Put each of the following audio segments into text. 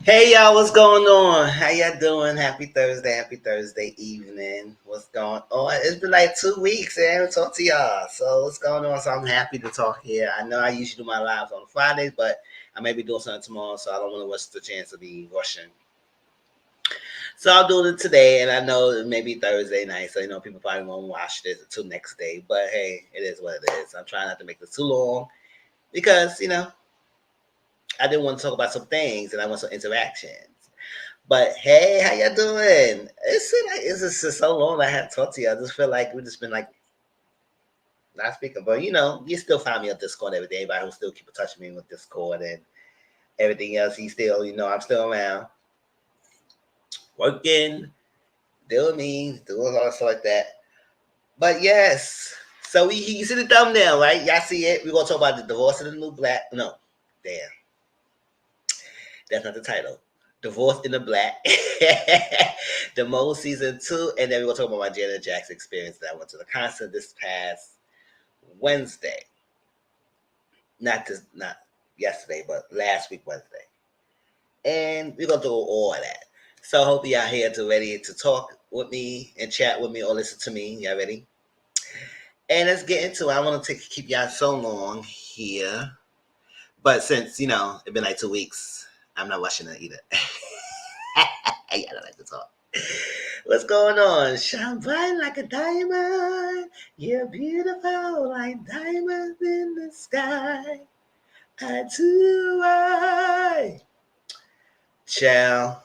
Hey y'all, what's going on? How y'all doing? Happy Thursday evening. What's going on? It's been like 2 weeks and I haven't talked to y'all. So what's going on? So I'm happy to talk here. I know I usually do my lives on Fridays, but I may be doing something tomorrow, so I don't want to waste the chance of be rushing. So I'll do it today, and I know it may be Thursday night, so people probably won't watch this until next day. But hey, it is what it is. I'm trying not to make this too long because I did want to talk about some things and I want some interactions. But hey, how y'all doing? It's just so long I haven't talked to you. I just feel like we've just been like not speaking. But you still find me on Discord every day. Everybody who still keep in touch with me with Discord and everything else. He still, I'm still around, working, doing me, doing all stuff like that. But yes. So you see the thumbnail, right? Y'all see it? We're gonna talk about the divorce of the new black. No, damn. That's not the title. Divorced in the Black, the Mole season 2, and then we're gonna talk about my Janet Jackson experience that I went to the concert this past Wednesday. Not yesterday, but last week Wednesday. And we're gonna do all of that. So I hope y'all here to ready to talk with me and chat with me or listen to me. Y'all ready? And let's get into it. I want to keep y'all so long here. But since, it's been like 2 weeks, I'm not rushing it either. I don't like to talk. What's going on? Shine bright like a diamond. You're beautiful like diamonds in the sky. I do. Child.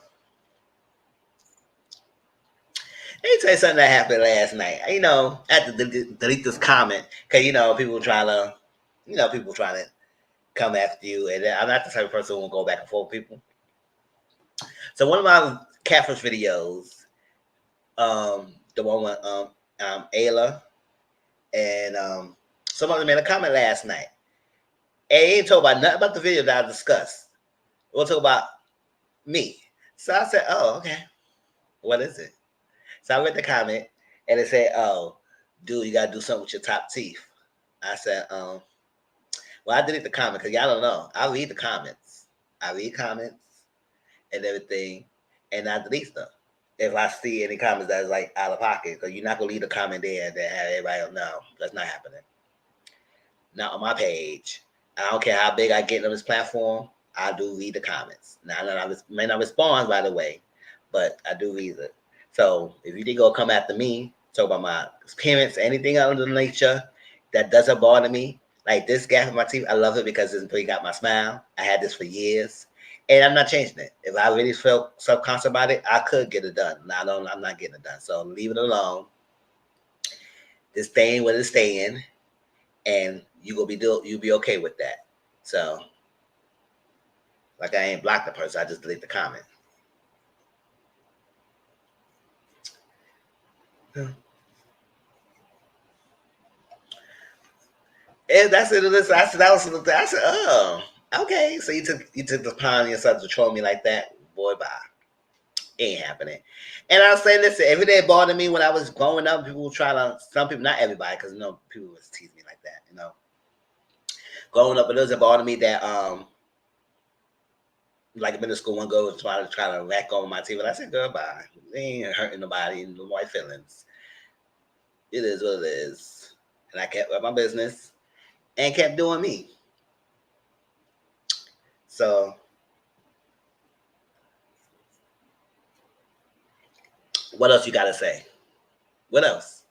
Let me tell you something that happened last night. I had to delete this comment because people trying to come after you, and I'm not the type of person who will go back and forth with people. So one of my catfish videos, the one with Ayla and someone made a comment last night. And he ain't talk about nothing about the video that I discussed. We'll talk about me. So I said, oh, okay. What is it? So I read the comment and it said, oh, dude, you gotta do something with your top teeth. I said, well, I deleted the comment because y'all don't know. I read the comments. I read comments and everything, and I delete them. If I see any comments that's like out of pocket, because you're not gonna leave a comment there and then have everybody else know. That's not happening. Not on my page. I don't care how big I get on this platform. I do read the comments. Now I may not respond right away, but I do read it. So if you think gonna come after me, talk about my appearance, anything out of the nature that doesn't bother me, like this gap in my teeth, I love it because it's bring out my smile. I had this for years, and I'm not changing it. If I really felt subconscious about it, I could get it done. Now I'm not getting it done. So leave it alone. It's staying where it's staying, and you'll be okay with that. So like I ain't blocked the person, I just delete the comment. And that's it. I said I said, oh, okay. So you took the time yourself to troll me like that, boy. Bye. It ain't happening. And I'll say, listen, every day bothered me when I was growing up. People would try to, some people, not everybody, because people was teasing me like that. Growing up, it doesn't bother me that like middle school, one girl was try to rack on my teeth, and I said, girl, bye. They ain't hurting nobody, no white feelings. It is what it is. And I kept up my business and kept doing me. So what else you gotta say? What else?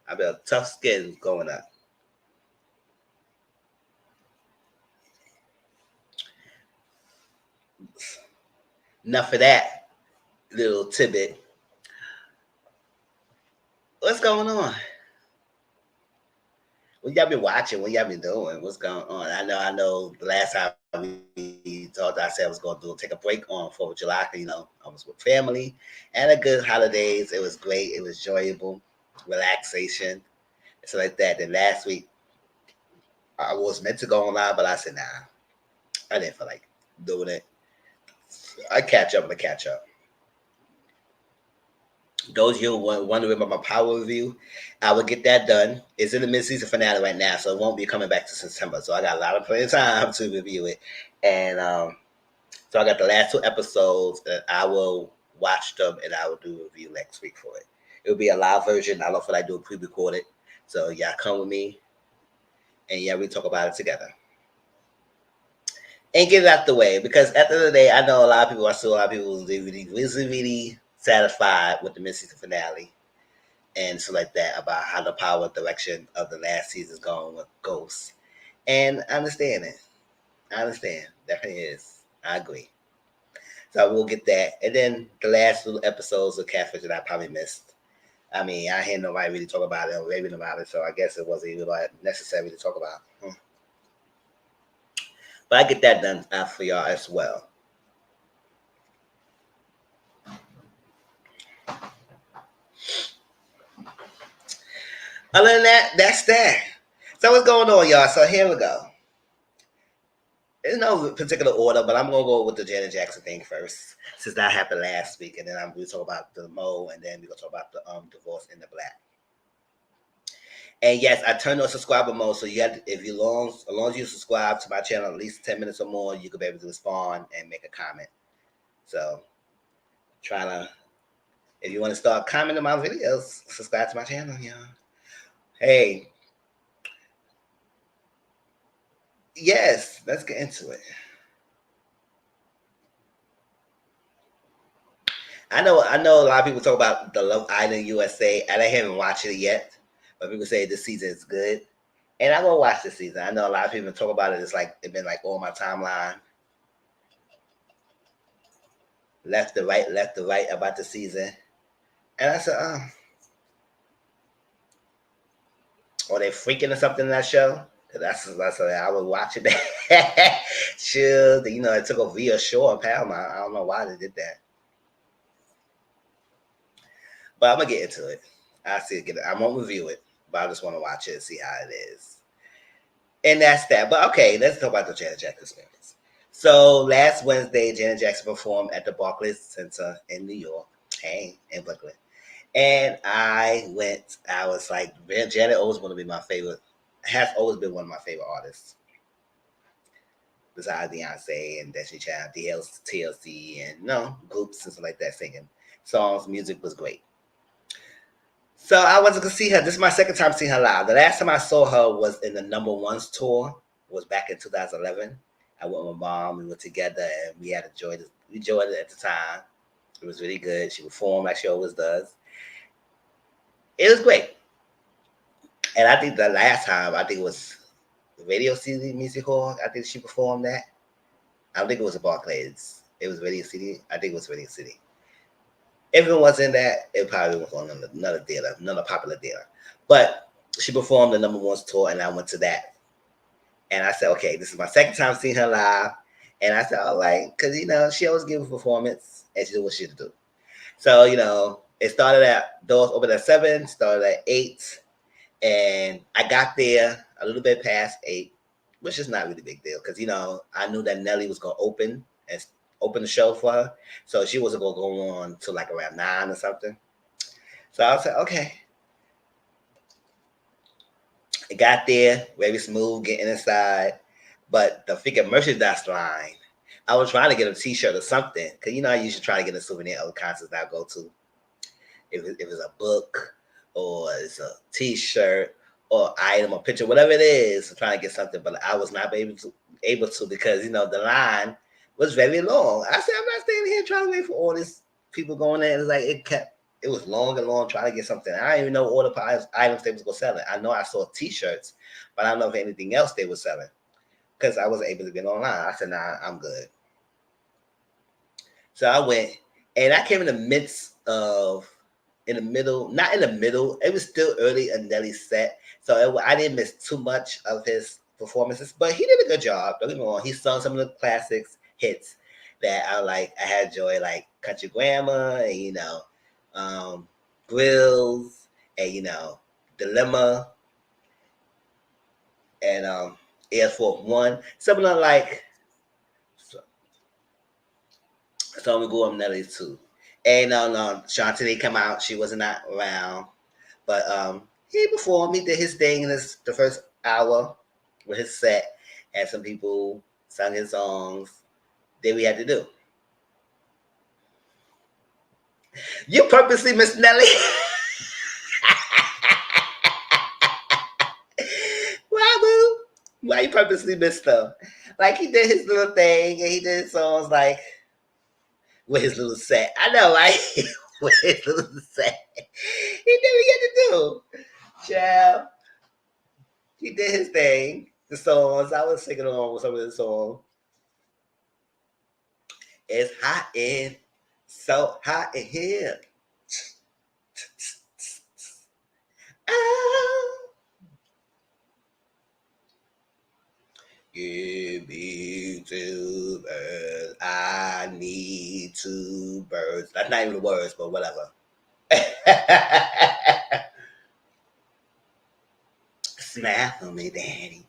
I got tough skin going up. Enough of that little tidbit. What's going on? What y'all been watching? What y'all been doing? What's going on? I know. The last time we talked, I said I was going to take a break on 4th of July. I was with family and a good holidays. It was great. It was enjoyable, relaxation, so like that. Then last week I was meant to go online, but I said nah. I didn't feel like doing it. I catch up. I catch up. Those of you wondering about my power review, I will get that done. It's in the mid-season finale right now, so it won't be coming back to September. So I got a lot of plenty of time to review it, and So I got the last 2 episodes, and I will watch them, and I will do a review next week for it. It will be a live version. I don't feel like doing pre-recorded, so y'all come with me, and yeah, we talk about it together and get it out the way. Because at the end of the day, I know a lot of people. I saw a lot of people was really satisfied with the mid-season finale and so like that about how the power direction of the last season's going with Ghosts. And I understand it. I understand. Definitely is. I agree. So we'll get that. And then the last little episodes of Catfish that I probably missed. I mean, I hear nobody really talk about it or raving about it, so I guess it wasn't even like necessary to talk about. But I get that done for y'all as well. Other than that, that's that. So what's going on, y'all? So here we go. There's no particular order, but I'm gonna go with the Janet Jackson thing first, since that happened last week, and then I'm gonna talk about the Mo, and then we're gonna talk about the divorce in the Black. And yes, I turned on subscriber mode, so you have to, if you as long as you subscribe to my channel at least 10 minutes or more, you could be able to respond and make a comment. So, trying to, if you want to start commenting my videos, subscribe to my channel, y'all. Hey, yes, let's get into it. I know a lot of people talk about the Love Island USA, and I haven't watched it yet, but people say this season is good, and I'm gonna watch this season. I know a lot of people talk about it. It's like it's been like on my timeline, left to right about the season, and I said, oh, or they freaking or something in that show. Cause that's I was watching that. Sure, you know, it took a via Shore and Paramount. I don't know why they did that, but I'm gonna get into it. I see it. I won't review it, but I just want to watch it and see how it is. And that's that. But okay, let's talk about the Janet Jackson experience. So last Wednesday, Janet Jackson performed at the Barclays Center in New York. Hey, in Brooklyn. And I went. I was like, Janet always want to be my favorite. Has always been one of my favorite artists. Besides Beyonce and Destiny Child, TLC, and groups and stuff like that singing songs. Music was great. So I went to go see her. This is my second time seeing her live. The last time I saw her was in the Number Ones tour. Was back in 2011. I went with my mom. We were together and we had enjoyed it. We enjoyed it at the time. It was really good. She performed like she always does. It was great. And I think the last time, I think it was Radio City Music Hall. I think she performed that. I don't think it was a Barclays. It was Radio City. I think it was Radio City. If it wasn't that, it probably was on another theater, another popular theater. But she performed the Number Ones tour, and I went to that. And I said, okay, this is my second time seeing her live. And I said, all right, because, she always gives a performance and she did what she do. So, it started at, doors opened at 7, started at 8. And I got there a little bit past 8, which is not really a big deal because, I knew that Nelly was going to open the show for her. So she wasn't going to go on till like around 9 or something. So I was like, okay. I got there, very smooth, getting inside. But the freaking merchandise line, I was trying to get a T-shirt or something. Because, I usually try to get a souvenir of the concerts that I go to. If it's a book or it's a T-shirt or item or picture, whatever it is, I'm trying to get something. But I was not able to because, the line was very long. I said, I'm not staying here trying to wait for all these people going in. It's like it was long and long trying to get something. I didn't even know all the items they was going to sell. I know I saw T-shirts, but I don't know if anything else they were selling because I wasn't able to get online. I said, nah, I'm good. So I went, and I came in the midst of, not in the middle. It was still early in Nelly's set, so I didn't miss too much of his performances, but he did a good job. Don't get me wrong. He sung some of the classics, hits that I like. I had joy, like Country Grammar, and Grills, and Dilemma, and Air Force One. Some of them like. So we go on Nelly too. And Shantae come out. She was not around. But he performed. He did his thing in the first hour with his set. And some people sung his songs, that we had to do. You purposely Miss Nelly. Why, boo? Why you purposely missed them? Like he did his little thing and he did songs like with his little set. I know, right? With his little set. He did what he had to do. Child. He did his thing. The songs. I was singing along with some of the songs. It's hot in, so hot in here. Oh. Give me 2 birds. I need 2 birds. That's not even the words, but whatever. Smile for me, daddy.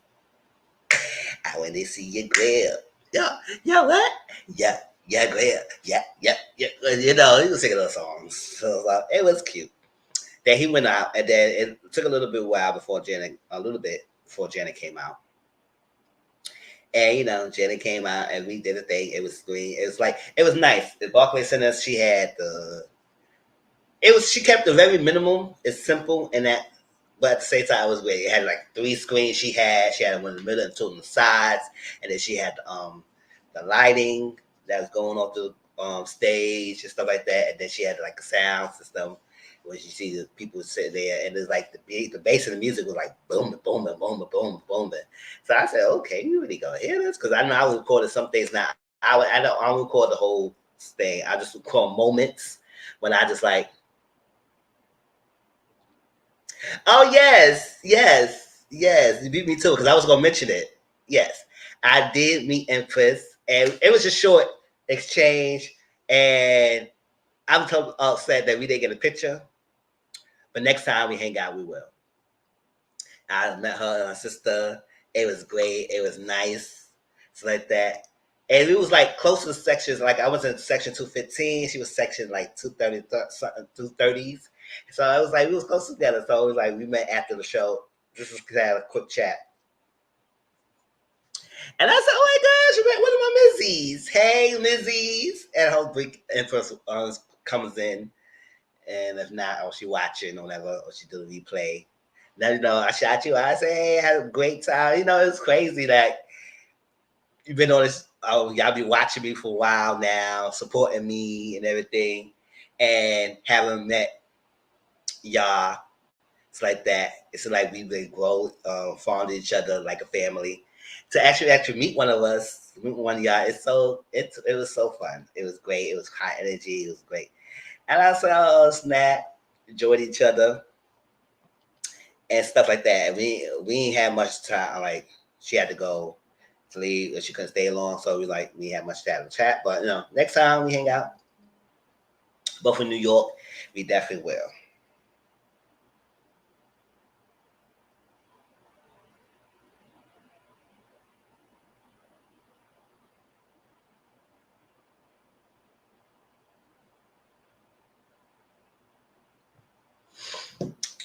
I want to see you grill. Yo, what? Yeah, grill. Yeah. You know, he was singing those songs. So it was cute. Then he went out, and then it took a little bit before Janet came out. And you know, Janet came out and we did a thing. It was green. It was nice. The Barclays Center, she kept it very minimal. It's simple in that, but at the same time it was great. It had like 3 screens she had one in the middle and 2 on the sides, and then she had the lighting that was going off the stage and stuff like that, and then she had like a sound system where you see the people sitting there, and it's like the bass of the music was like boom, boom, boom, boom, boom, boom. So I said, okay, you really gonna hear this? Because I know I recorded some things now. I don't record the whole thing. I just record moments when I just like, oh yes, you beat me too, because I was gonna mention it. Yes, I did meet Empress, and it was a short exchange, and I'm so upset that we didn't get a picture. But next time we hang out, we will. I met her and her sister. It was great. It was nice. It's like that. And it was like close to the sections. Like I was in section 215. She was section like 230s. So it was like we was close together. So it was like we met after the show. Just to have a quick chat. And I said, oh my gosh, you met one of my Mizzies. Hey, Mizzies. And her big Empress comes in. And if not, or she watching or whatever, or she do the replay. Now, you know, I shot you. I say, hey, I had a great time. You know, it's crazy that you've been on this. Oh, y'all been watching me for a while now, supporting me and everything, and having met y'all. It's like that. It's like we've been fond of each other like a family. To actually meet one of us, meet one of y'all, it was so fun. It was great. It was high energy. It was great. And I said, oh, snap, enjoyed each other and stuff like that. We didn't have much time. Like, she had to go to leave, and she couldn't stay long. So we didn't have much time to chat. But, you know, next time we hang out, both in New York, we definitely will.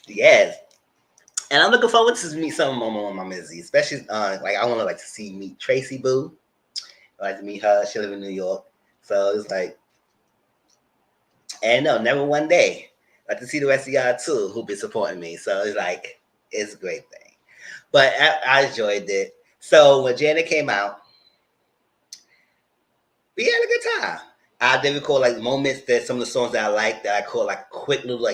Yes. And I'm looking forward to meet some more of my Mizzy, especially I want to meet Tracy Boo. I like to meet her. She live in New York, so it's like, and no, never one day. I like to see the rest of y'all too, who been supporting me. So it's like it's a great thing. But I enjoyed it. So when Janet came out, we had a good time. I did record moments that some of the songs that I like that I call quick little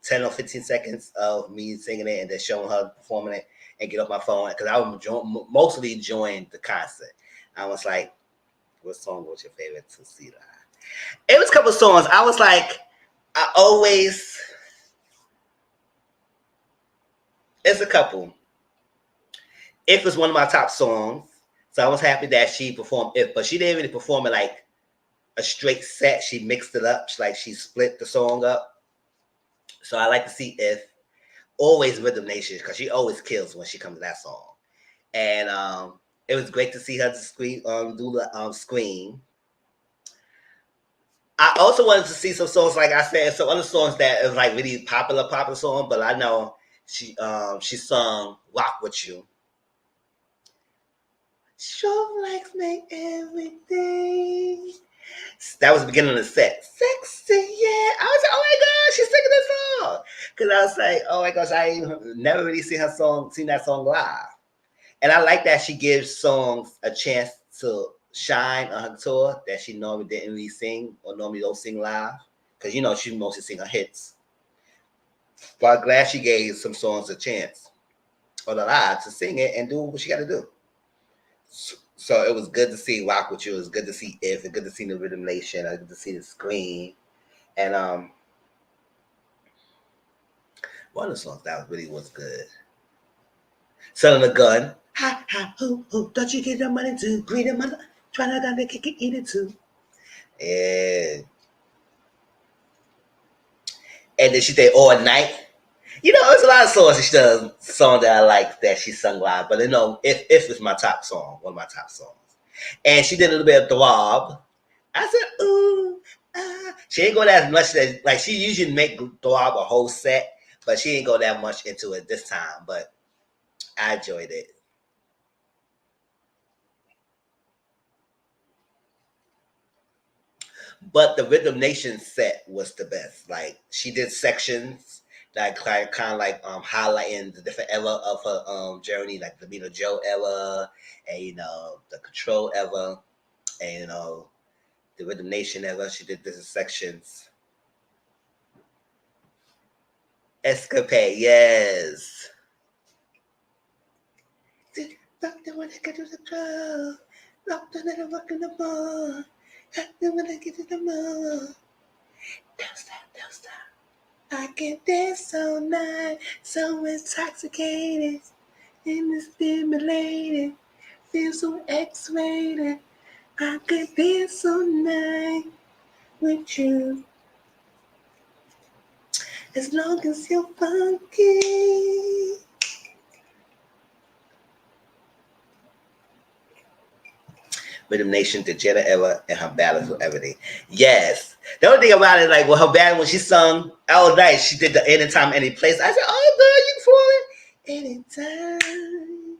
10 or 15 seconds of me singing it and then showing her performing it and get off my phone because I was mostly enjoying the concert. I was like, what song was your favorite to see that? It was a couple of songs. I was like, it's a couple. If it's one of my top songs. So I was happy that she performed it, but she didn't really perform it like a straight set. She mixed it up. She split the song up. So I like to see If. Always Rhythm Nation, because she always kills when she comes to that song. And it was great to see her do the scream. I also wanted to see some songs, like I said, some other songs that is really popular song, but I know she sung Rock With You. Sure likes me every day. That was the beginning of the set. Sexy, yeah. I was like, oh my god, she's singing this song. Cause I was like, oh my gosh, I ain't never really seen that song live. And I like that she gives songs a chance to shine on her tour that she normally didn't really sing or normally don't sing live. Cause she mostly sing her hits. But I'm glad she gave some songs a chance on the live to sing it and do what she got to do. So it was good to see Rock With You. It was good to see If. It was good to see the Rhythm Nation. It was good to see the Scream. And one of the songs that really was good. Son of the Gun. Ha ha hoo hoo. Don't you get the money too? Greedy mother. Try to kick it, eat it too. And then she did All Night. There's a lot of songs she does, songs that I like that she sung live. But If is my top song, one of my top songs. And she did a little bit of Throb. I said, ooh, ah. She ain't go that much like she usually make Throb a whole set, but she ain't go that much into it this time. But I enjoyed it. But the Rhythm Nation set was the best. Like she did sections that kind of like highlighting the different era of her journey, like the Mina Joe era, and the Control era, and the Rhythm Nation era. She did different sections. Escapade, yes. Doctor, when I get to the club, doctor, let her work in the bar. Doctor, when I get to the mall, don't stop, don't stop. I can dance all night, so intoxicated and stimulated, feel so X-rated. I can dance all night with you, as long as you're funky. Rhythm Nation, the Jenna era, and her ballads with everything. Yes. The only thing about it, like with her ballad when she sung all night, she did the anytime, any place. I said, oh girl, you for it. Anytime,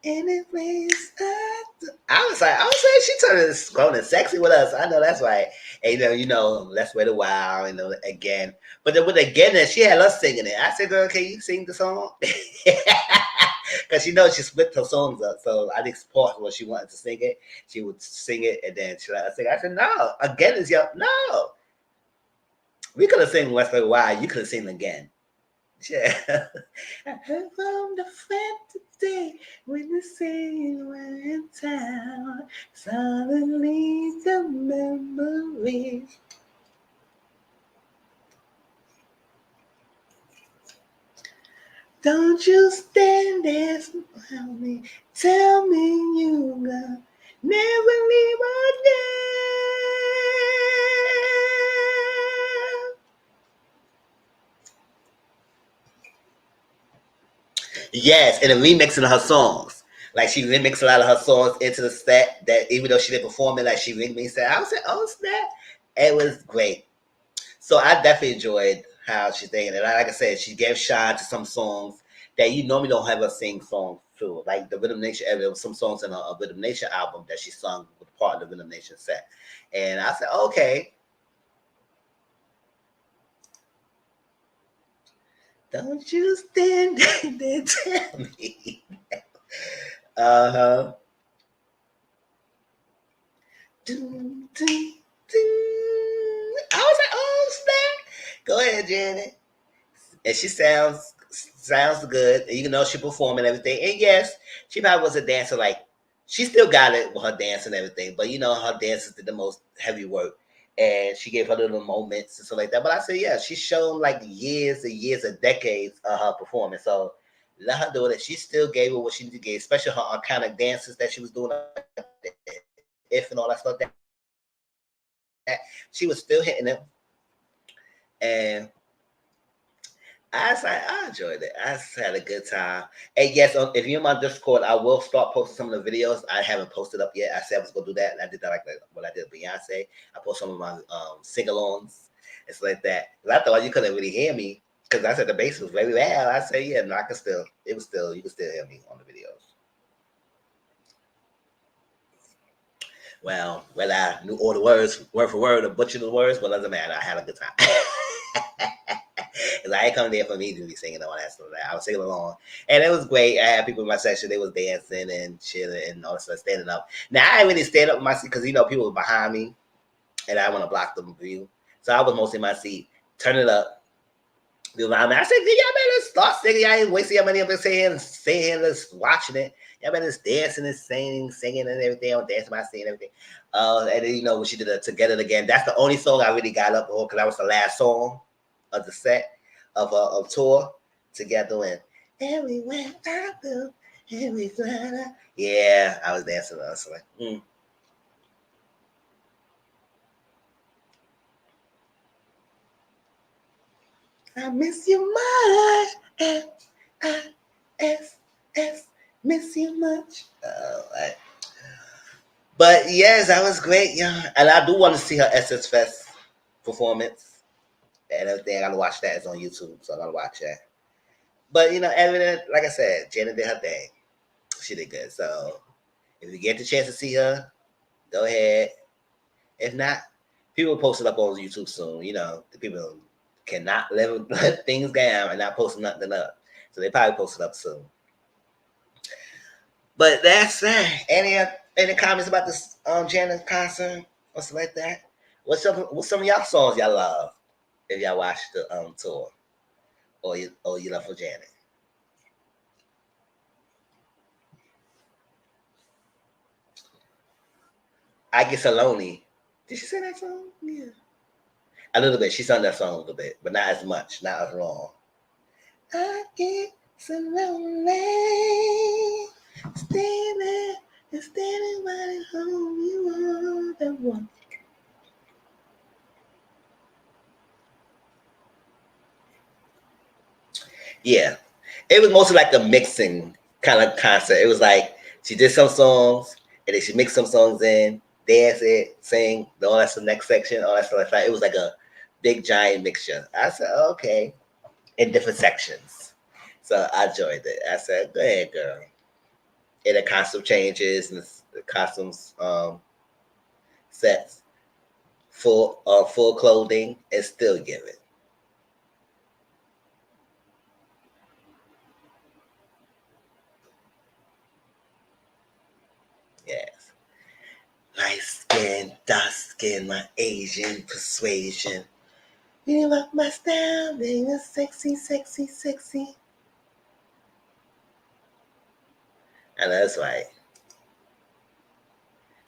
any place. I was like, she turned grown and sexy with us. I know that's right. And Let's Wait a While, again. But then with again, she had us singing it. I said, girl, can you sing the song? Because she split her songs up. So I think support when she wanted to sing it, she would sing it and then she let us sing. I said, no, again is your no. We could have sing Let's Wait a While. You could have sing again. Yeah. I heard from the friend today when you say you were in town. Suddenly the memories. Don't you stand there smile me. Tell me you gonna never leave again. Yes, and the remixing of her songs. Like she remixed a lot of her songs into the set that even though she didn't perform it, like she remixed it. I was like, oh snap. It was great. So I definitely enjoyed how she's singing it. Like I said, she gave shine to some songs that you normally don't have her sing songs to. Like the Rhythm Nation area, there was some songs in a Rhythm Nation album that she sung with part of the Rhythm Nation set. And I said, okay. Don't you stand there and tell me. Uh-huh. Doo, doo, doo. I was like, oh snap. Go ahead, Janet. And she sounds good, even though she perform and everything. And yes, she probably was a dancer. Like she still got it with her dance and everything, but her dances did the most heavy work, and she gave her little moments and stuff like that. But I said, yeah, she's shown like years and years and decades of her performance. So let her do it. She still gave her what she needed to give, especially her iconic dances that she was doing, like if and all that stuff. That she was still hitting them, and I enjoyed it. I just had a good time. And yes, if you're in my Discord, I will start posting some of the videos. I haven't posted up yet. I said I was gonna do that. And I did that like what I did with Beyonce. I post some of my sing-alongs. It's like that. 'Cause I thought you couldn't really hear me because I said the bass was very loud. I said, yeah, no, I can still. It was still you can still hear me on the videos. Well, whether I knew all the words word for word or butchered the words, but doesn't matter. I had a good time. Cause I ain't come there for me to be singing all that stuff. I was singing along, and it was great. I had people in my section; they was dancing and chilling and all that stuff, standing up. Now I didn't really stand up in my seat because people were behind me, and I want to block them view. So I was mostly in my seat, turning it up. People around me, I said, "Y'all better start singing. Y'all ain't wasting your money up there saying, just watching it. Y'all better just dancing and singing and everything. I'm dancing my seat and everything." And then when she did Together Again, that's the only song I really got up for because that was the last song of the set of tour Together. And everywhere I go, everywhere yeah, I was dancing. I was like, I miss you much. M-I-S-S. Miss you much. But yes, that was great, yeah. And I do want to see her SS Fest performance and everything. I gotta watch that. It's on YouTube, so I gotta watch that. But Evident, like I said, Janet did her thing. She did good. So if you get the chance to see her, go ahead. If not, people will post it up on YouTube soon. The people cannot let things down and not post nothing up. So they probably post it up soon. But that's that. Any comments about this Janet concert or something like that? What's some of y'all songs y'all love if y'all watch the tour or you love for Janet? I Get So Lonely. Did she sing that song? Yeah. A little bit. She sung that song a little bit, but not as much, not as long. I get so lonely. Standing and standing right at home. You are the one. Yeah. It was mostly like a mixing kind of concert. It was like she did some songs and then she mixed some songs in, dance it, sing, all that's the next section, all that stuff like that. It was like a big giant mixture. I said, okay, in different sections. So I enjoyed it. I said, go ahead, girl. And the costume changes and the costumes sets, full clothing, and still give it. Yes. Light skin, dark skin, my Asian persuasion. You rock my style, being a sexy, sexy, sexy. And that's right.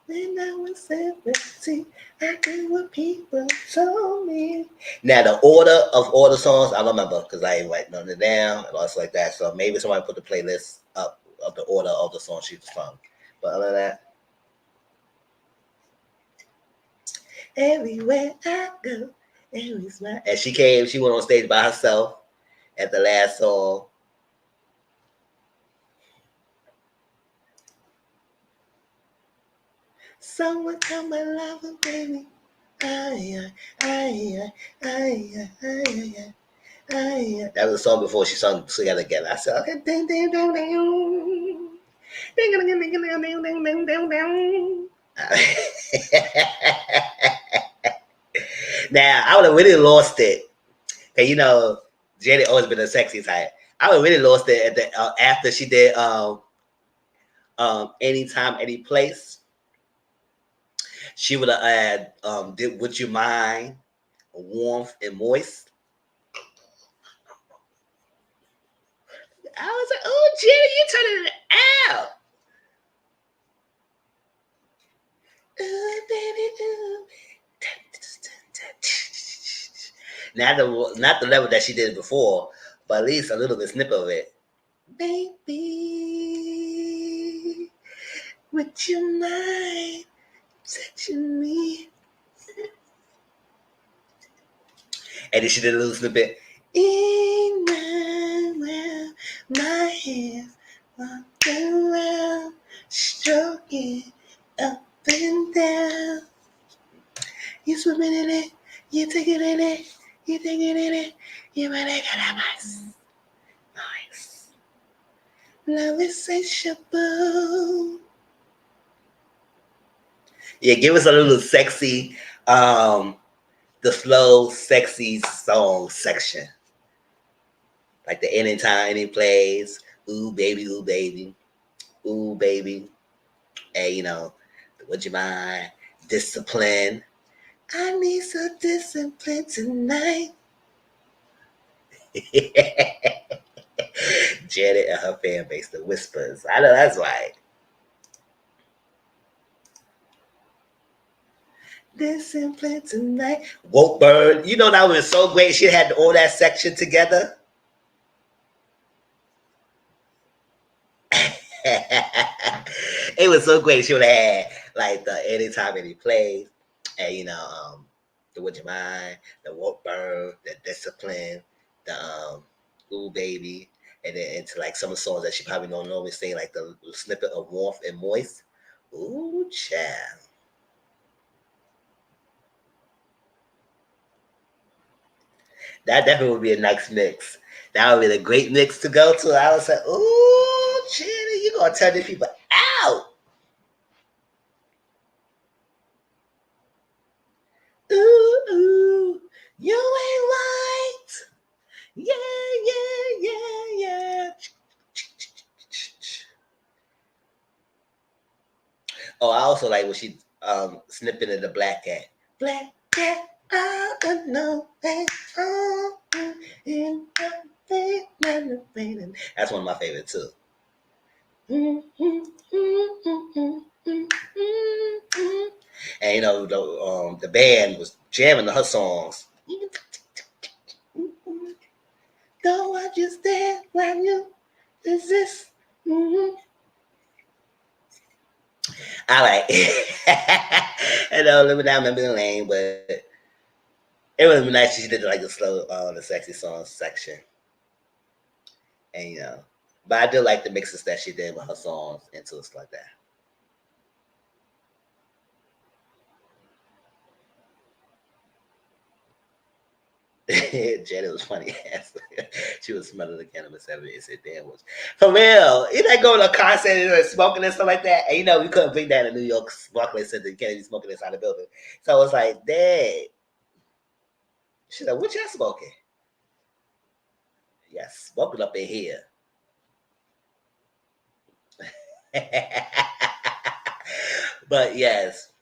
When I was 17, I did what people told me. Now the order of all the songs, I don't remember because I ain't writing nothing down and all stuff like that. So maybe somebody put the playlist up of the order of the songs she sung. But other than that, everywhere I go, everywhere. And she went on stage by herself at the last song. Someone come and love her, baby. Ay, ay, ay, ay, ay, ay. That was a song before she sung Together Again. I said, okay, ding, ding, ding, ding. Ding, ding, ding, ding, ding, ding, ding, ding, ding. Now, I would have really lost it. Cause Janet always been a sexy type. I would have really lost it at the after she did Anytime, Any Place. She would have had did Would You Mind, Warmth and Moist. I was like, oh, Jenny, you turning it out. Ooh, baby, ooh. Not the level that she did before, but at least a little bit snippet of it. Baby, would you mind touching me? And then she did a little snippet. In my well, my hands walk around, stroking up and down. You swimming in it, you taking in it, you taking in it, you really got nice. Nice. Love is insatiable. Yeah, give us a little sexy, the slow, sexy song section. Like the anytime any plays. Ooh baby, ooh baby, ooh baby. Hey, would you mind? Discipline. I need some discipline tonight. Janet and her fan base, the Whispers. I know that's right. Discipline tonight. Woke Bird. You know that was so great. She had all that section together. It was so great. She would have had like the anytime any plays, and the Would You Mind, the Woke Bird, the Discipline, the Ooh Baby, and then into like some of the songs that she probably don't normally sing, like the snippet of Warmth and Moist. Ooh, child. That definitely would be a nice mix. That would be a great mix to go to. I was like, ooh, Jenny, you gonna turn these people out. Ooh, you ain't right. Yeah, yeah, yeah, yeah. Oh, I also like when she snipping of the Black Cat. Black Cat, I don't know that. That's one of my favorites too. And the band was jamming to her songs. Don't I just stand like you? Is this? Mm-hmm. I like and let me not remember the name, but it would be nice if she did like the slow the sexy songs section. And but I do like the mixes that she did with her songs into it like that. Janet was funny ass. She was smelling the cannabis every day and said, damn, was for real. You like going to a concert and smoking and stuff like that. And we couldn't bring that in New York. Barclays said that you can't be smoking inside the building. So I was like, dang. She's like, what y'all smoking? Yes, smoking up in here. But yes.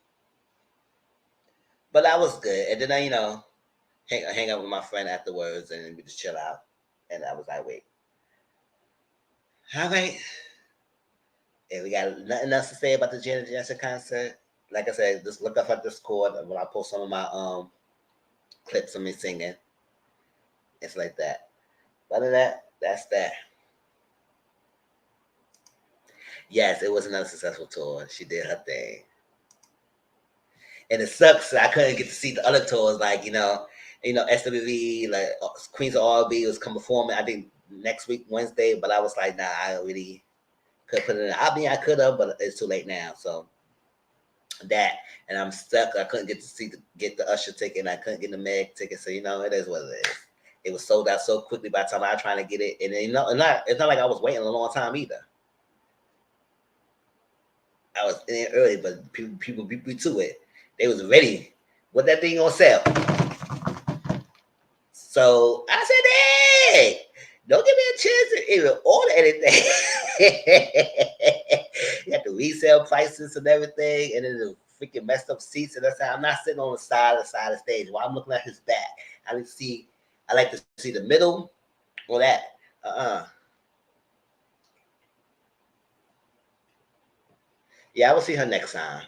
But that was good. And then I, hang out with my friend afterwards and we just chill out. And I was like, wait. All right. And we got nothing else to say about the Janet Jackson concert. Like I said, just look up her Discord when I post some of my clips of me singing. It's like that. But other than that, that's that. Yes, it was another successful tour. She did her thing. And it sucks I couldn't get to see the other tours, like, SWV, like Queens of R&B was come performing, I think next week, Wednesday, but I was like, nah, I really could put it in. I mean, I could have, but it's too late now. So that, and I'm stuck. I couldn't get to get the Usher ticket, and I couldn't get the Meg ticket. So it is what it is. It was sold out so quickly by the time I was trying to get it, and then, it's not like I was waiting a long time either. I was in there early, but people beat me to it. They was ready. What that thing gonna sell? So I said, hey, don't give me a chance to even order anything. You got the resale prices and everything, and then the freaking messed up seats. And that's how I'm not sitting on the side of the stage. While I'm looking at his back, I like to see the middle or that. Yeah, I will see her next time.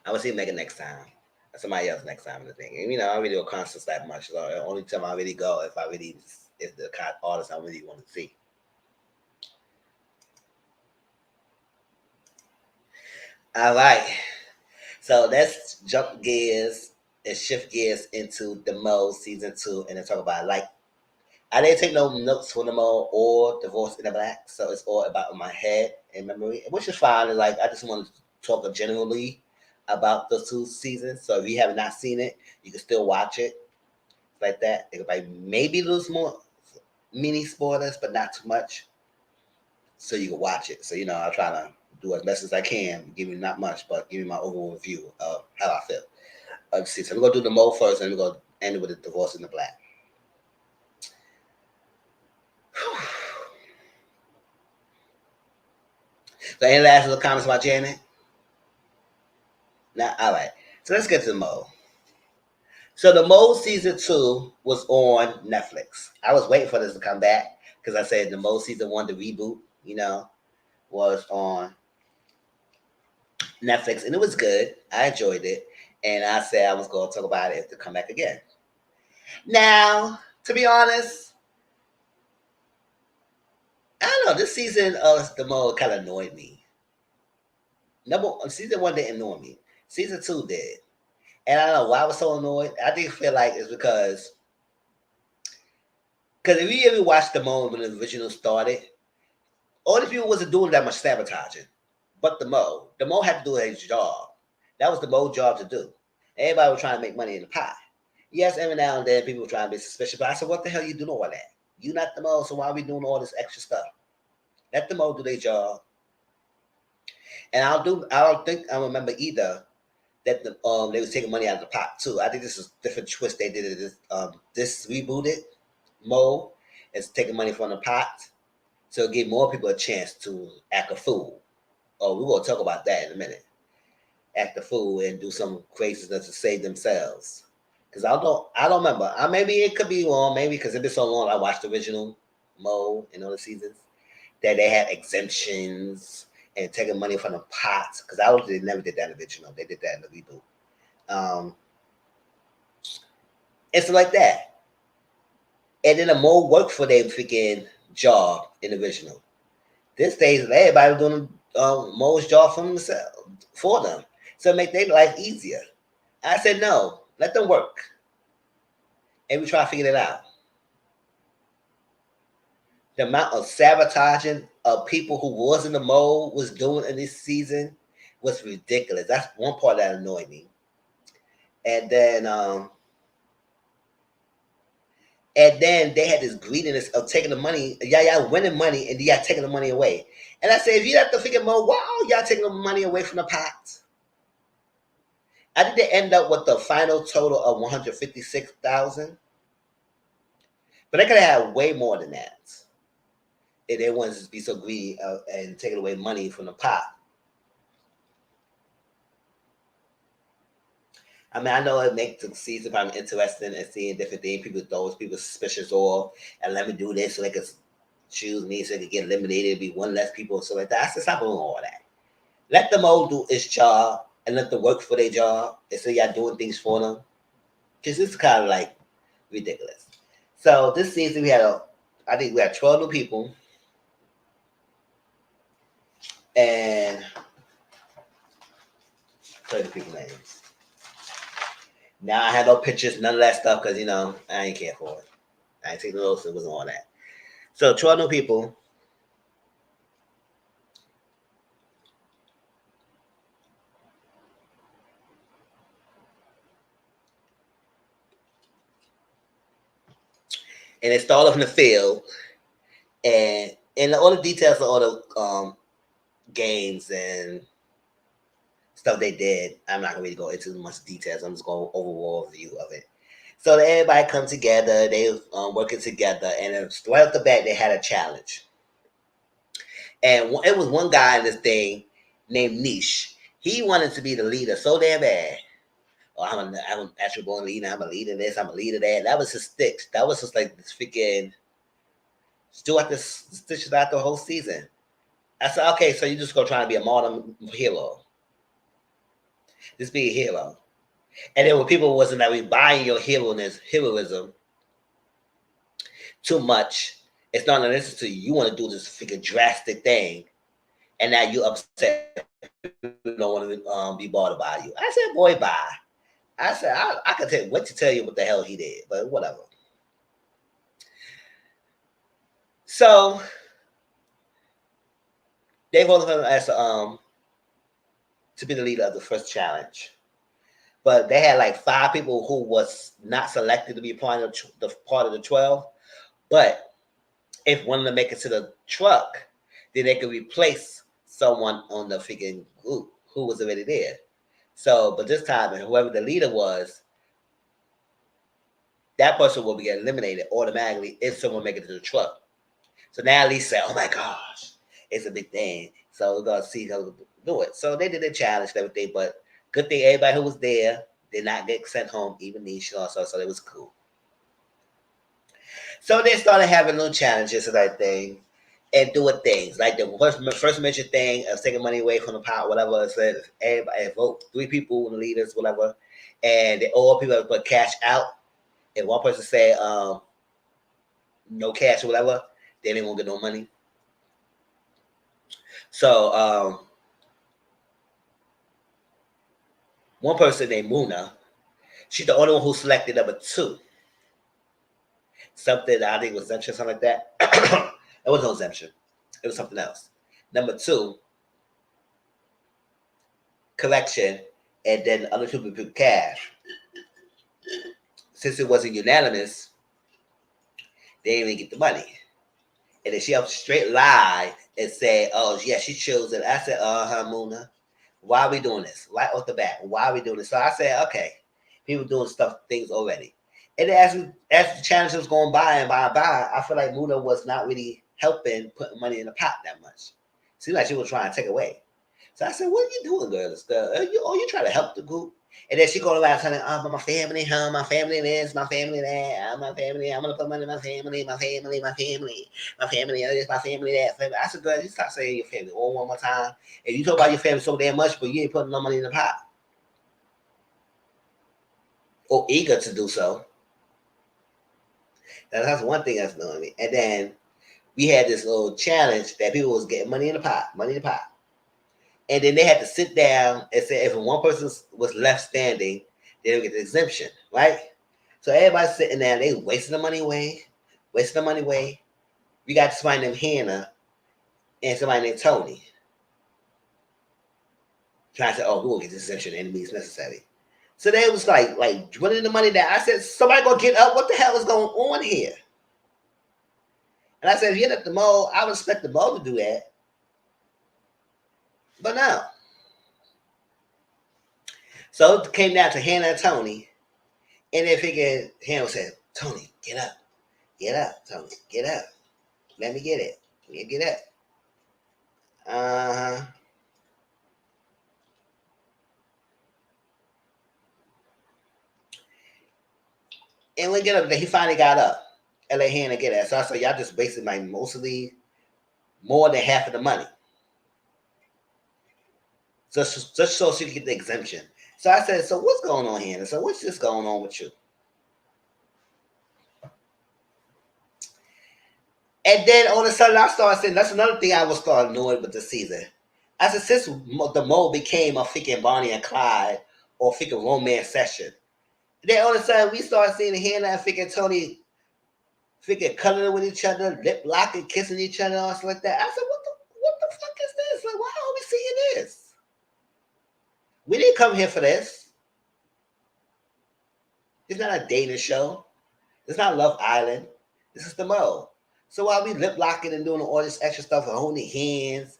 I will see Megan next time. Somebody else next time in the thing. And, I don't really do concerts that much. So the only time I really go if the kind of artist I really want to see. All right. So let's jump gears and shift gears into the Mo season 2 and then talk about like I didn't take no notes for the Mo or Divorce in the Black, so it's all about in my head and memory, which is fine. And like I just want to talk generally about the 2 seasons. So if you have not seen it, you can still watch it like that. It might maybe lose more mini spoilers, but not too much. So you can watch it. So I'm trying to do as best as I can. Give you not much, but give you my overall review of how I feel. Let's see. So we're gonna do the Mo first, and we're gonna end it with the Divorce in the Black. So any last little comments about Janet? Now, all right. So let's get to the Mo. So the Mo season 2 was on Netflix. I was waiting for this to come back because I said the Mo season 1, the reboot, was on Netflix, and it was good. I enjoyed it, and I said I was going to talk about it to come back again. Now, to be honest, I don't know. This season of the Mo kind of annoyed me. Season 1 didn't annoy me. Season 2 did. And I don't know why I was so annoyed. I did feel like it's because if you ever watched the Mo when the original started, all the people wasn't doing that much sabotaging. But the Mo had to do his job. That was the Mo job to do. Everybody was trying to make money in the pie. Yes, every now and then people were trying to be suspicious, but I said, what the hell you doing all that? You not the Mo, so why are we doing all this extra stuff? Let the Mo do their job. And I don't think I remember either that they was taking money out of the pot too. I think this is a different twist they did it. This rebooted Mo is taking money from the pot to give more people a chance to act a fool. Oh, we're gonna talk about that in a minute. Act a fool and do some craziness to save themselves. Because I don't remember. Maybe it could be wrong. Maybe because it's been so long. I watched the original Mo in all the seasons that they had exemptions and taking money from the pots. Because they never did that in the original. They did that in the reboot. It's like that. And then the Mo worked for their freaking job in the original. This days, everybody was doing Mo's job for them. So make their life easier. I said, no, let them work. And we try to figure it out. The amount of sabotaging of people who was in the Mo was doing in this season was ridiculous. That's one part that annoyed me. And then they had this greediness of taking the money. Y'all winning money and y'all taking the money away. And I said, if you have to figure Mo, why are y'all taking the money away from the pot? I think they end up with the final total of $156,000. But they could have had way more than that. If they wanted to be so greedy and taking away money from the pot. I mean, I know it makes the season I'm interested in seeing different things. People suspicious or and let me do this so they can choose me so they can get eliminated, be one less people, so like that. I said, stop doing all that. Let them all do its job and let them work for their job instead of y'all doing things for them. Because it's kind of like ridiculous. So this season I think we had 12 new people. And 30 people names. Now I have no pictures, none of that stuff, because I ain't care for it. I ain't taking notes, it wasn't all that. So 12 new people. And they start off in the field, and all the details of all the games and stuff they did, I'm not gonna really go into much details. I'm just going overall view of it. So everybody come together, they working together, and right off the bat they had a challenge. And it was one guy in this thing named Niche. He wanted to be the leader so damn bad. Oh, I'm an actual born leader. I'm a leader this. I'm a leader that. That was his sticks. That was just like this freaking. Still at this stitches out the whole season. I said, okay, so you just gonna try to be a modern hero. Just be a hero. And then when people wasn't that we buying your heroism too much, it's not necessary. You want to do this freaking drastic thing, and now you upset. You don't want to be bothered by you. I said, boy, bye. I said, I could wait to tell you what the hell he did, but whatever. So they voted him as to be the leader of the first challenge. But they had like 5 people who was not selected to be part of the 12. But if one of them make it to the truck, then they could replace someone on the freaking group who was already there. So, but this time, and whoever the leader was, that person will be getting eliminated automatically if someone make it to the truck. So now at least say, oh my gosh, it's a big thing. So we're gonna see how to do it. So they did a challenge and everything, but good thing everybody who was there did not get sent home, even Nisha also, so it was cool. So they started having little challenges and everything and doing things. Like the first mentioned thing of taking money away from the pot, whatever. It said everybody vote 3 people, the leaders, whatever. And all people have to put cash out. If one person say no cash or whatever, then they won't get no money. So one person named Muna, she's the only one who selected number 2. Something I think was exemption, something like that. It wasn't no exemption. It was something else. Number 2, collection, and then other 2 people cash. Since it wasn't unanimous, they didn't even get the money. And then she up straight lie and said, oh, yeah, she chose it. I said, Muna, why are we doing this? Right off the bat, why are we doing this? So I said, okay, people doing things already. And as the challenge was going by and by, I feel like Muna was not really helping putting money in the pot that much. Seemed like she was trying to take away. So I said, what are you doing, girl? You trying to help the group? And then she going around telling, but my family, my family this, my family that, my family, I'm going to put money in my family, my family, my family, my family this, my family that. Family. I said, girl, you stop saying your family all one more time. And you talk about your family so damn much, but you ain't putting no money in the pot. Or eager to do so. That's one thing that's knowing me. And then we had this little challenge that people was getting money in the pot. And then they had to sit down and say if one person was left standing, they would get the exemption, right? So everybody's sitting there, they wasting the money away. We got somebody named Hannah and somebody named Tony. Trying to say, oh, we will get this exemption, enemies necessary. So they was like running the money down. I said, somebody gonna get up. What the hell is going on here? And I said, if you're at the mall, I would expect the mall to do that. But no. So it came down to Hannah and Tony. And then figured Hannah said, Tony, get up. Get up, Tony. Get up. Let me get it. Get up. Uh-huh. And when he get up, he finally got up and let Hannah get it. So I said, y'all just wasted like mostly more than half of the money. Just so she could get the exemption. So I said, so what's going on, Hannah? So what's just going on with you? And then all of a sudden I started saying, that's another thing I was starting annoyed with this season. I said, since the mole became a freaking Bonnie and Clyde or freaking romance session, then all of a sudden we started seeing Hannah and freaking Tony freaking cuddling with each other, lip locking, kissing each other, and stuff like that. I said, what the fuck is this? Like, why are we seeing this? We didn't come here for this. It's not a dating show. It's not Love Island. This is the Mo. So while we lip locking and doing all this extra stuff and holding hands,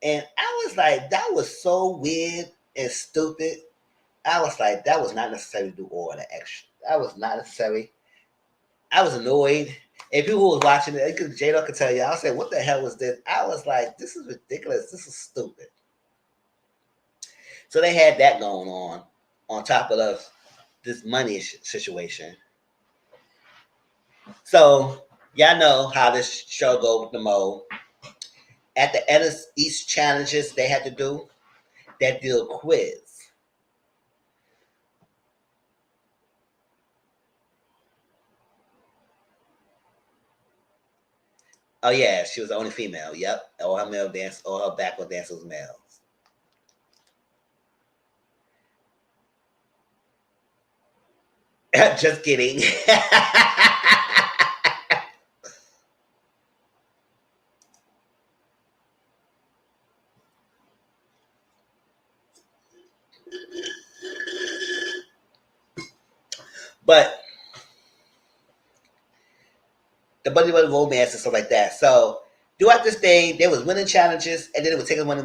and I was like, that was so weird and stupid. I was like, that was not necessary to do all that extra. That was not necessary. I was annoyed. And people who was watching it, because J-Lo could tell you, I was like, what the hell was this? I was like, this is ridiculous. This is stupid. So they had that going on top of this money situation. So y'all know how this show go with the Mo. At the end of each challenges they had to do, they do a quiz. Oh yeah, she was the only female. Yep, all her male dance, all her backward dancers males. Just kidding. But the buddy was romance and stuff like that. So throughout this day, they was winning challenges, and then they were taking money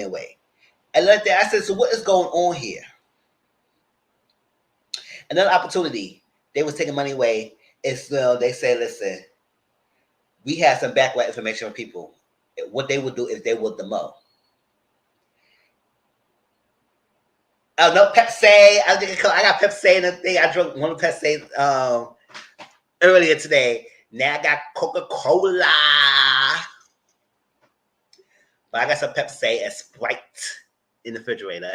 away. And like that, I said, so what is going on here? Another opportunity, they was taking money away. It's they say, listen, we have some background information on people, what they would do if they were the Mo. Oh no, Pepsi. I got Pepsi in the thing. I drank one of Pepsi earlier today. Now I got Coca-Cola. But I got some Pepsi and Sprite in the refrigerator.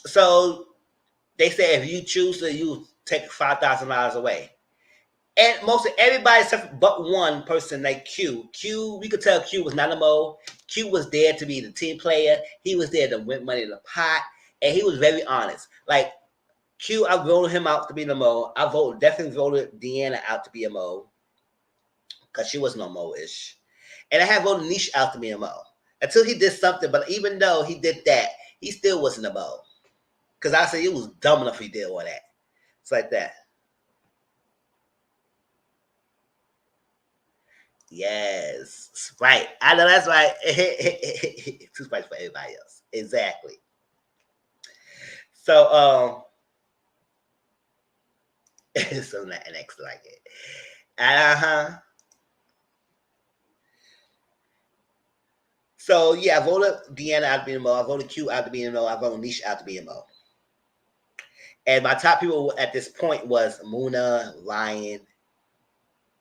So they say if you choose to, you take $5,000 away. And most of everybody except but one person, like Q. Q, we could tell Q was not a Mo. Q was there to be the team player. He was there to win money in the pot. And he was very honest. Like Q, I voted him out to be the Mo. I definitely voted Deanna out to be a Mo. Because she was no Mo-ish. And I had voted Niche out to be a Mo. Until he did something, but even though he did that, he still wasn't a Mo. Because I said he was dumb enough he did all that. It's like that. Yes, Sprite. I know that's right. Two Sprites for everybody else. Exactly. So, so next like it. So yeah, I voted Deanna out to be a Mo. I voted Q out to be a Mo. I voted Nisha out to be a Mo. And my top people at this point was Muna, Lion,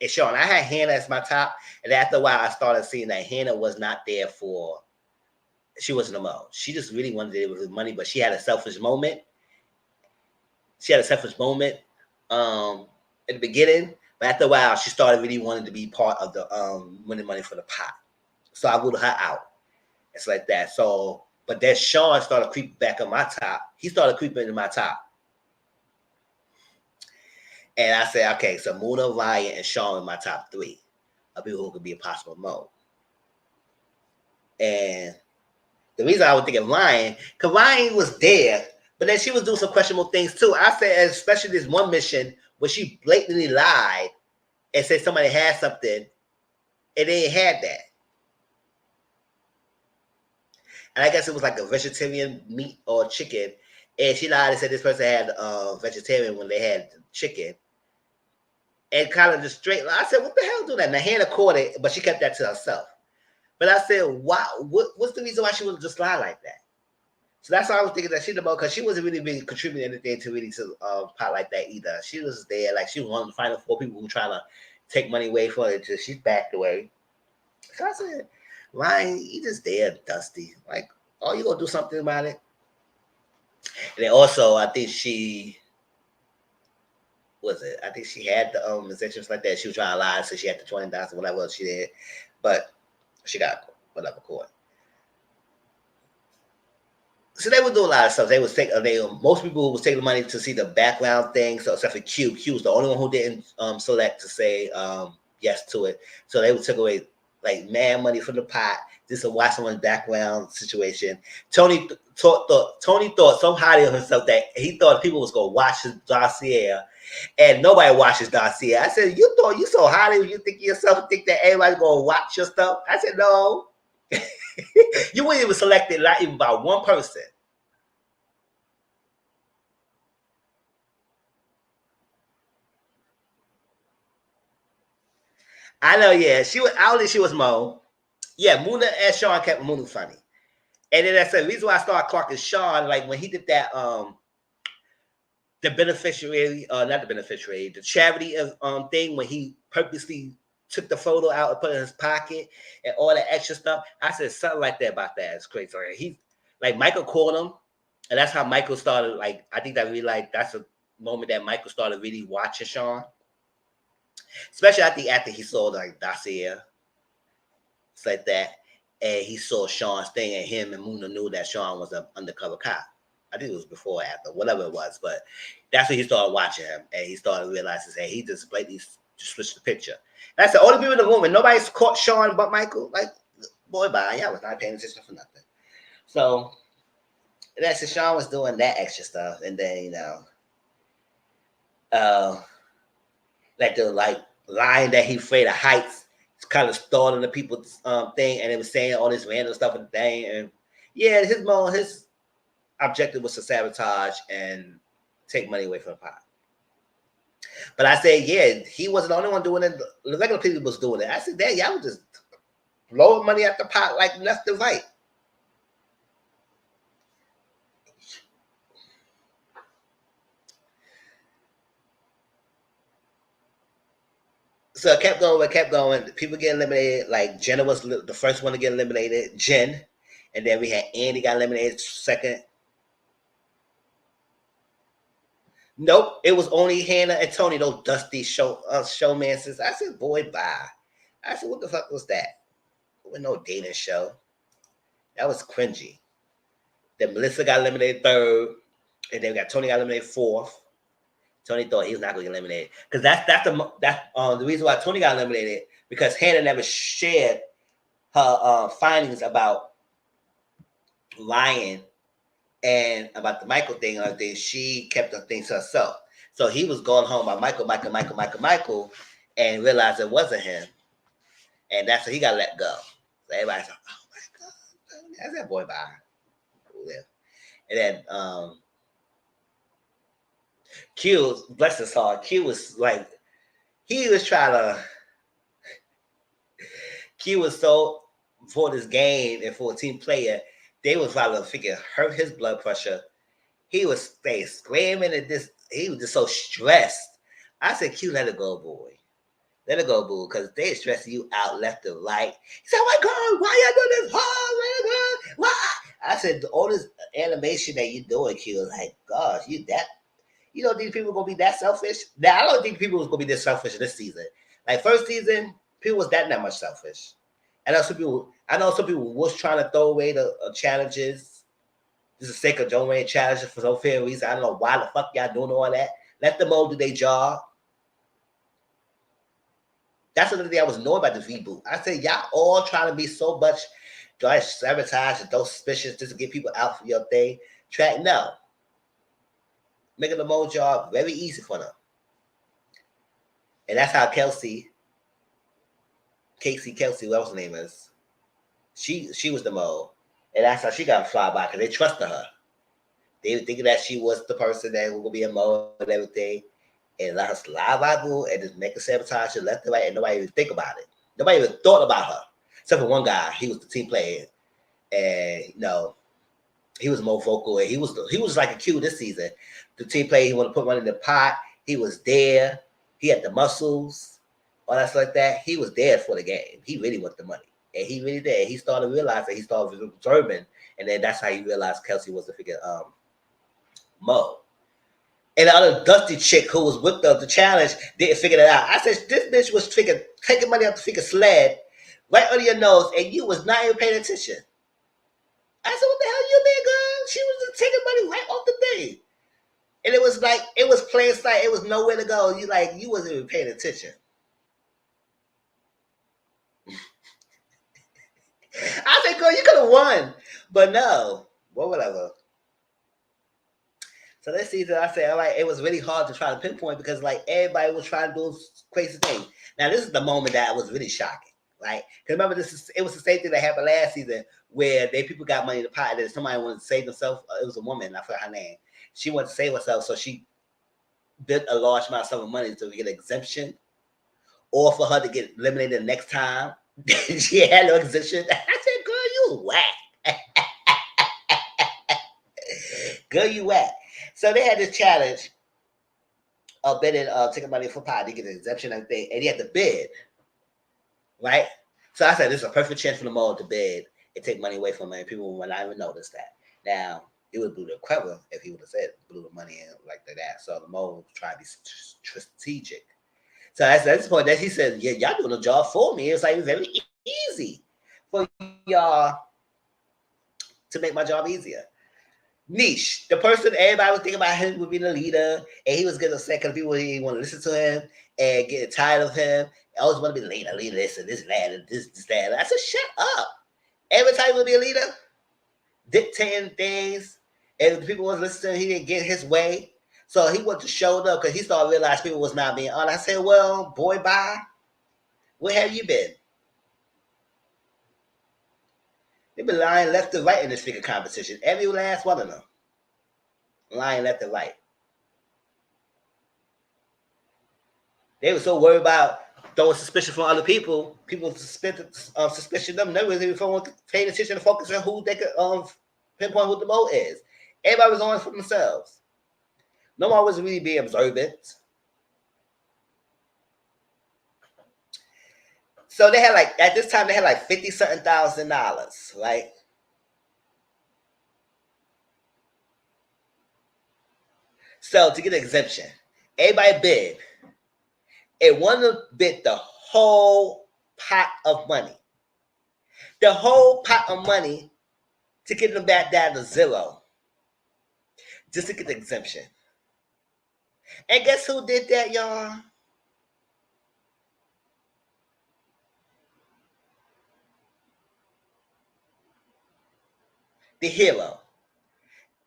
and Sean. I had Hannah as my top, and after a while, I started seeing that Hannah was not there for. She wasn't a Mo. She just really wanted it with money, but she had a selfish moment. She had a selfish moment at the beginning, but after a while, she started really wanting to be part of the winning money for the pot. So I ruled her out. It's like that. So, but then Sean started creeping back on my top. He started creeping into my top. And I said, okay, so Muna, Ryan, and Sean in my top three of people who could be a possible Mo. And the reason I would think of Ryan, because Ryan was there, but then she was doing some questionable things too. I said, especially this one mission where she blatantly lied and said somebody had something, and they had that. And I guess it was like a vegetarian meat or chicken. And she lied and said this person had vegetarian when they had chicken. And kind of just straight. I said, what the hell do that? Now Hannah caught it, but she kept that to herself. But I said, wow, what's the reason why she would just lie like that? So that's why I was thinking that she about, because she wasn't really contributing anything to really to pot like that either. She was there, like she was one of the final four people who trying to take money away from it. Just she backed away. So I said, Ryan, you just there, Dusty. Like, oh, you gonna do something about it? And then also, I think she was it. I think she had the intentions like that. She was trying to lie, so she had the 20,000, whatever else she did, but she got whatever caught. So they would do a lot of stuff. They would take. Most people was taking the money to see the background thing. So except for Q, Q was the only one who didn't select to say yes to it. So they would take away like mad money from the pot just to watch someone's background situation. Tony thought so highly of himself that he thought people was gonna watch his dossier, and nobody watches dossier. I said, you thought you so highly, you think yourself think that everybody's gonna watch your stuff? I said, no. You weren't even selected, not even by one person. I know, yeah. She was out, she was Mo. Yeah, Muna and Sean kept Muna funny. And then that's the reason why I started clocking Sean, like when he did that the beneficiary, not the beneficiary, the charity thing when he purposely took the photo out and put it in his pocket and all that extra stuff. I said something like that about that. It's crazy. He like Michael called him, and that's how Michael started. Like I think that really like that's a moment that Michael started really watching Sean, especially I think after he saw like dossier, it's like that, and he saw Sean's thing, and him and Muna knew that Sean was an undercover cop. I think it was before or after, whatever it was, but that's when he started watching him, and he started realizing, hey, he just blatantly just switched the picture. That's the only people in the room, and nobody's caught Sean but Michael. Like, boy, bye, y'all was not paying attention for nothing. So that's Sean was doing that extra stuff, and then like the line that he afraid of heights. It's kind of stalling the people's thing, and it was saying all this random stuff and thing. And yeah, his objective was to sabotage and take money away from the pot. But I said, yeah, he wasn't the only one doing it. The regular people was doing it. I said, damn, y'all was just blowing money at the pot like left and right. So it kept going. People get eliminated. Like Jenna was the first one to get eliminated. Jen, and then we had Andy got eliminated second. Nope, it was only Hannah and Tony, those dusty showmances. I said, boy, bye. I said, what the fuck was that? It was no dating show. That was cringy. Then Melissa got eliminated third, and then we got Tony got eliminated fourth. Tony thought he was not going to get eliminated because that's the reason why Tony got eliminated, because Hannah never shared her findings about lying and about the Michael thing and everything. She kept the things to herself. So he was going home by Michael, and realized it wasn't him, and that's when he got let go. So everybody's like, "Oh my god, that's that boy by." And then Q, bless his heart, Q was like, he was trying to. Q was so for this game and for a team player, they was trying to figure hurt his blood pressure. He was stay screaming at this. He was just so stressed. I said, Q, let it go, boy. Let it go, boo, because they're stressing you out left and right. He said, oh my God, why y'all doing this? Why? I said, all this animation that you're doing, Q, like, gosh, you don't think people gonna be that selfish? Now, I don't think people was gonna be this selfish this season. Like first season, people was that much selfish. And I know some people was trying to throw away the challenges. Just the sake of throwing away challenges for no fair reason. I don't know why the fuck y'all doing all that. Let them all do their job. That's another thing I was annoyed about the reboot. I said, y'all all trying to be so much try to sabotage and throw suspicions just to get people out for your thing. No. Making the mole job very easy for them. And that's how Casey, whatever her name is, she was the mole. And that's how she got fly by, because they trusted her. They were thinking that she was the person that was going to be a mole and everything. And let her slide by boo and just make a sabotage and left and right, and nobody even think about it. Nobody even thought about her. Except for one guy. He was the team player. And he was more vocal, and he was like a Q this season. The team player, he wanted to put money in the pot. He was there. He had the muscles, all that stuff like that. He was there for the game. He really wanted the money. And he really did. He started realizing, he started observing, and then that's how he realized Kelsey was the figure Mo. And the other dusty chick who was with the challenge didn't figure that out. I said, this bitch was taking money off the figure sled right under your nose, and you was not even paying attention. I said, what the hell you mean, girl? She was just taking money right off the thing. And it was like, it was plain sight. It was nowhere to go. You wasn't even paying attention. I said, girl, you could have won. But no. Well, whatever. So this season, I said, all right, it was really hard to try to pinpoint because everybody was trying to do crazy things. Now, this is the moment that was really shocking. Because remember, it was the same thing that happened last season where people got money in the pot and somebody wanted to save themselves. It was a woman, I forgot her name. She wanted to save herself, so she bid a large amount of money to get an exemption, or for her to get eliminated the next time. She had no exemption. I said, girl, you whack. Girl, you whack. So they had this challenge of bidding, taking money for pot to get an exemption and thing, and you had to bid, right? So I said, this is a perfect chance for the mole to bid and take money away from me. People would not even notice that. Now, it would be clever if he would have said blew the money in like that. So the mole was trying to be strategic. So at this point, that he said, yeah, y'all doing the job for me. It's very easy for y'all to make my job easier. Niche, the person everybody was thinking about him would be the leader, and he was getting upset because people didn't want to listen to him and getting tired of him. I always want to be the leader, this and this, that, and this, that. I said, shut up. Every time he would be a leader, dictating things, and the people wasn't listening to him, he didn't get his way. So he went to show up because he started realizing people was not being honest. I said, well, boy, bye. Where have you been? They've been lying left and right in this figure competition. Every last one of them. Lying left and right. They were so worried about throwing suspicion from other people. People suspicion them. They wasn't even paying attention to focus on who they could pinpoint who the mole is. Everybody was on for themselves. No one was really being observant. So they had like at this time they had like $50,000, right? So to get an exemption, everybody bid. It wanted to bid the whole pot of money. The whole pot of money to get them back down to zero. Just to get the exemption. And guess who did that, y'all? The hero.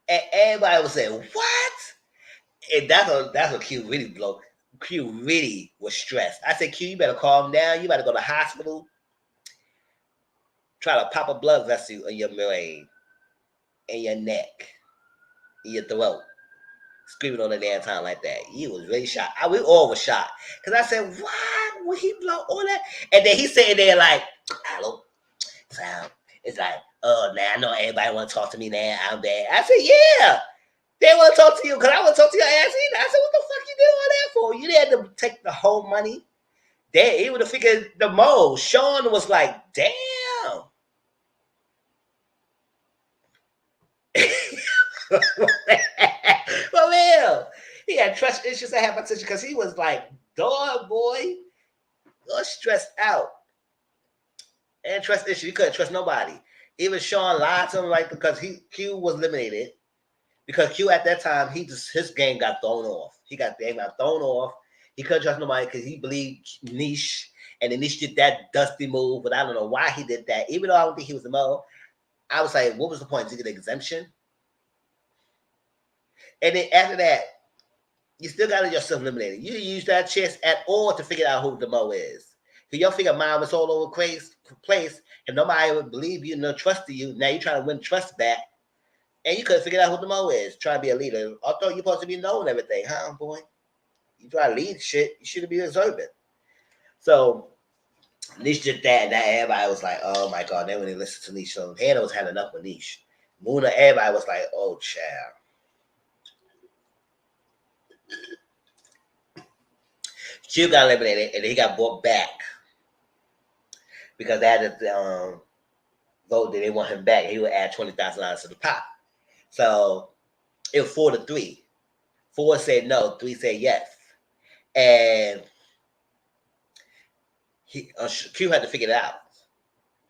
And everybody was saying, what? And that's what Q really blew. Q really was stressed. I said, Q, you better calm down. You better go to the hospital. Try to pop a blood vessel in your brain, in your neck, in your throat. Screaming on the damn time like that. You was really shocked. We all was shocked. Because I said, why would he blow all that? And then he sitting there like, hello, Sam. It's like, oh, now I know everybody want to talk to me now. I'm bad. I said, yeah. They want to talk to you because I want to talk to your ass either. I said, what the fuck you did all that for? You didn't have to take the whole money. He would have figured the most. Sean was like, damn. For real. He had trust issues that happened to because he was like, dog boy, you're stressed out. And trust issues. He couldn't trust nobody. Even Sean lied to him like because Q was eliminated. Because Q at that time, his game got thrown off. He got thrown off. He couldn't trust nobody because he believed Niche. And then Niche did that dusty move, but I don't know why he did that. Even though I don't think he was the mo, I was like, what was the point? Did you get an exemption? And then after that, you still got yourself eliminated. You didn't use that chance at all to figure out who the mo is. Because your figure mind was all over place, and nobody would believe you, no trust you. Now you're trying to win trust back. And you couldn't figure out who the mo is. Trying to be a leader. I thought you're supposed to be knowing everything, huh, boy? You try to lead shit, you should be observant. So Niche did that, and that everybody was like, oh my god, then when they listened to Niche, so Hannah was had enough with Niche. Muna, everybody was like, oh child. Q got eliminated, and then he got brought back because they had to vote that they want him back. He would add $20,000 to the pot. So it was 4-3. 4 said no, 3 said yes. And Q had to figure it out.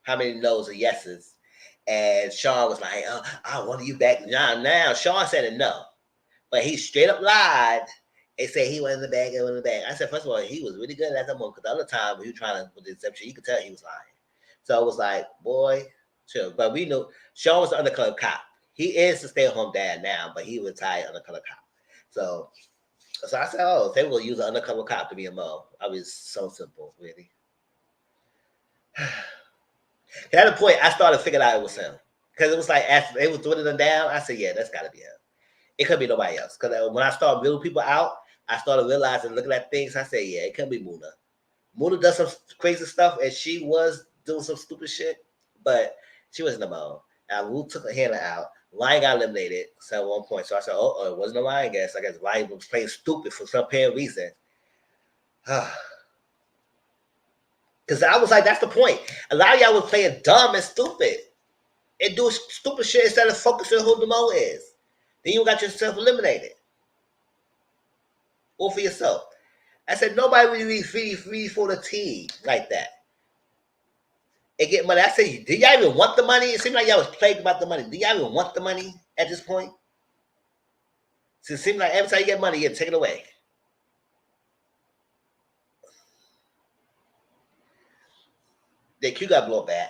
How many no's or yeses? And Sean was like, oh, I want you back now. Sean said no. But he straight up lied and said he went in the bag and went in the bag. I said, first of all, he was really good at that moment because the other time when he was trying to put the exception, you could tell he was lying. So it was like, boy, chill. But we knew Sean was the undercover cop. He is the stay-at-home dad now, but he retired undercover cop. So I said, oh, they will use an undercover cop to be a mo. I was so simple, really. At the point, I started figuring out it was him. Because it was like, after they were throwing them down, I said, yeah, that's got to be him. It could be nobody else. Because when I started building people out, I started realizing, looking at things, I said, yeah, it could be Muna. Muna does some crazy stuff, and she was doing some stupid shit, but she wasn't the mo. And Wu took Hannah out. Lion got eliminated at one point. So I said, oh, it wasn't a Lion guess. I guess Lion was playing stupid for some apparent reason. Because I was like, that's the point. A lot of y'all was playing dumb and stupid and doing stupid shit instead of focusing on who the mo is. Then you got yourself eliminated. Or for yourself. I said, nobody really free for the team like that. And get money. I said, do y'all even want the money? It seemed like y'all was plagued about the money. Do y'all even want the money at this point? So it seems like every time you get money, you get taken away. The Q got blown back.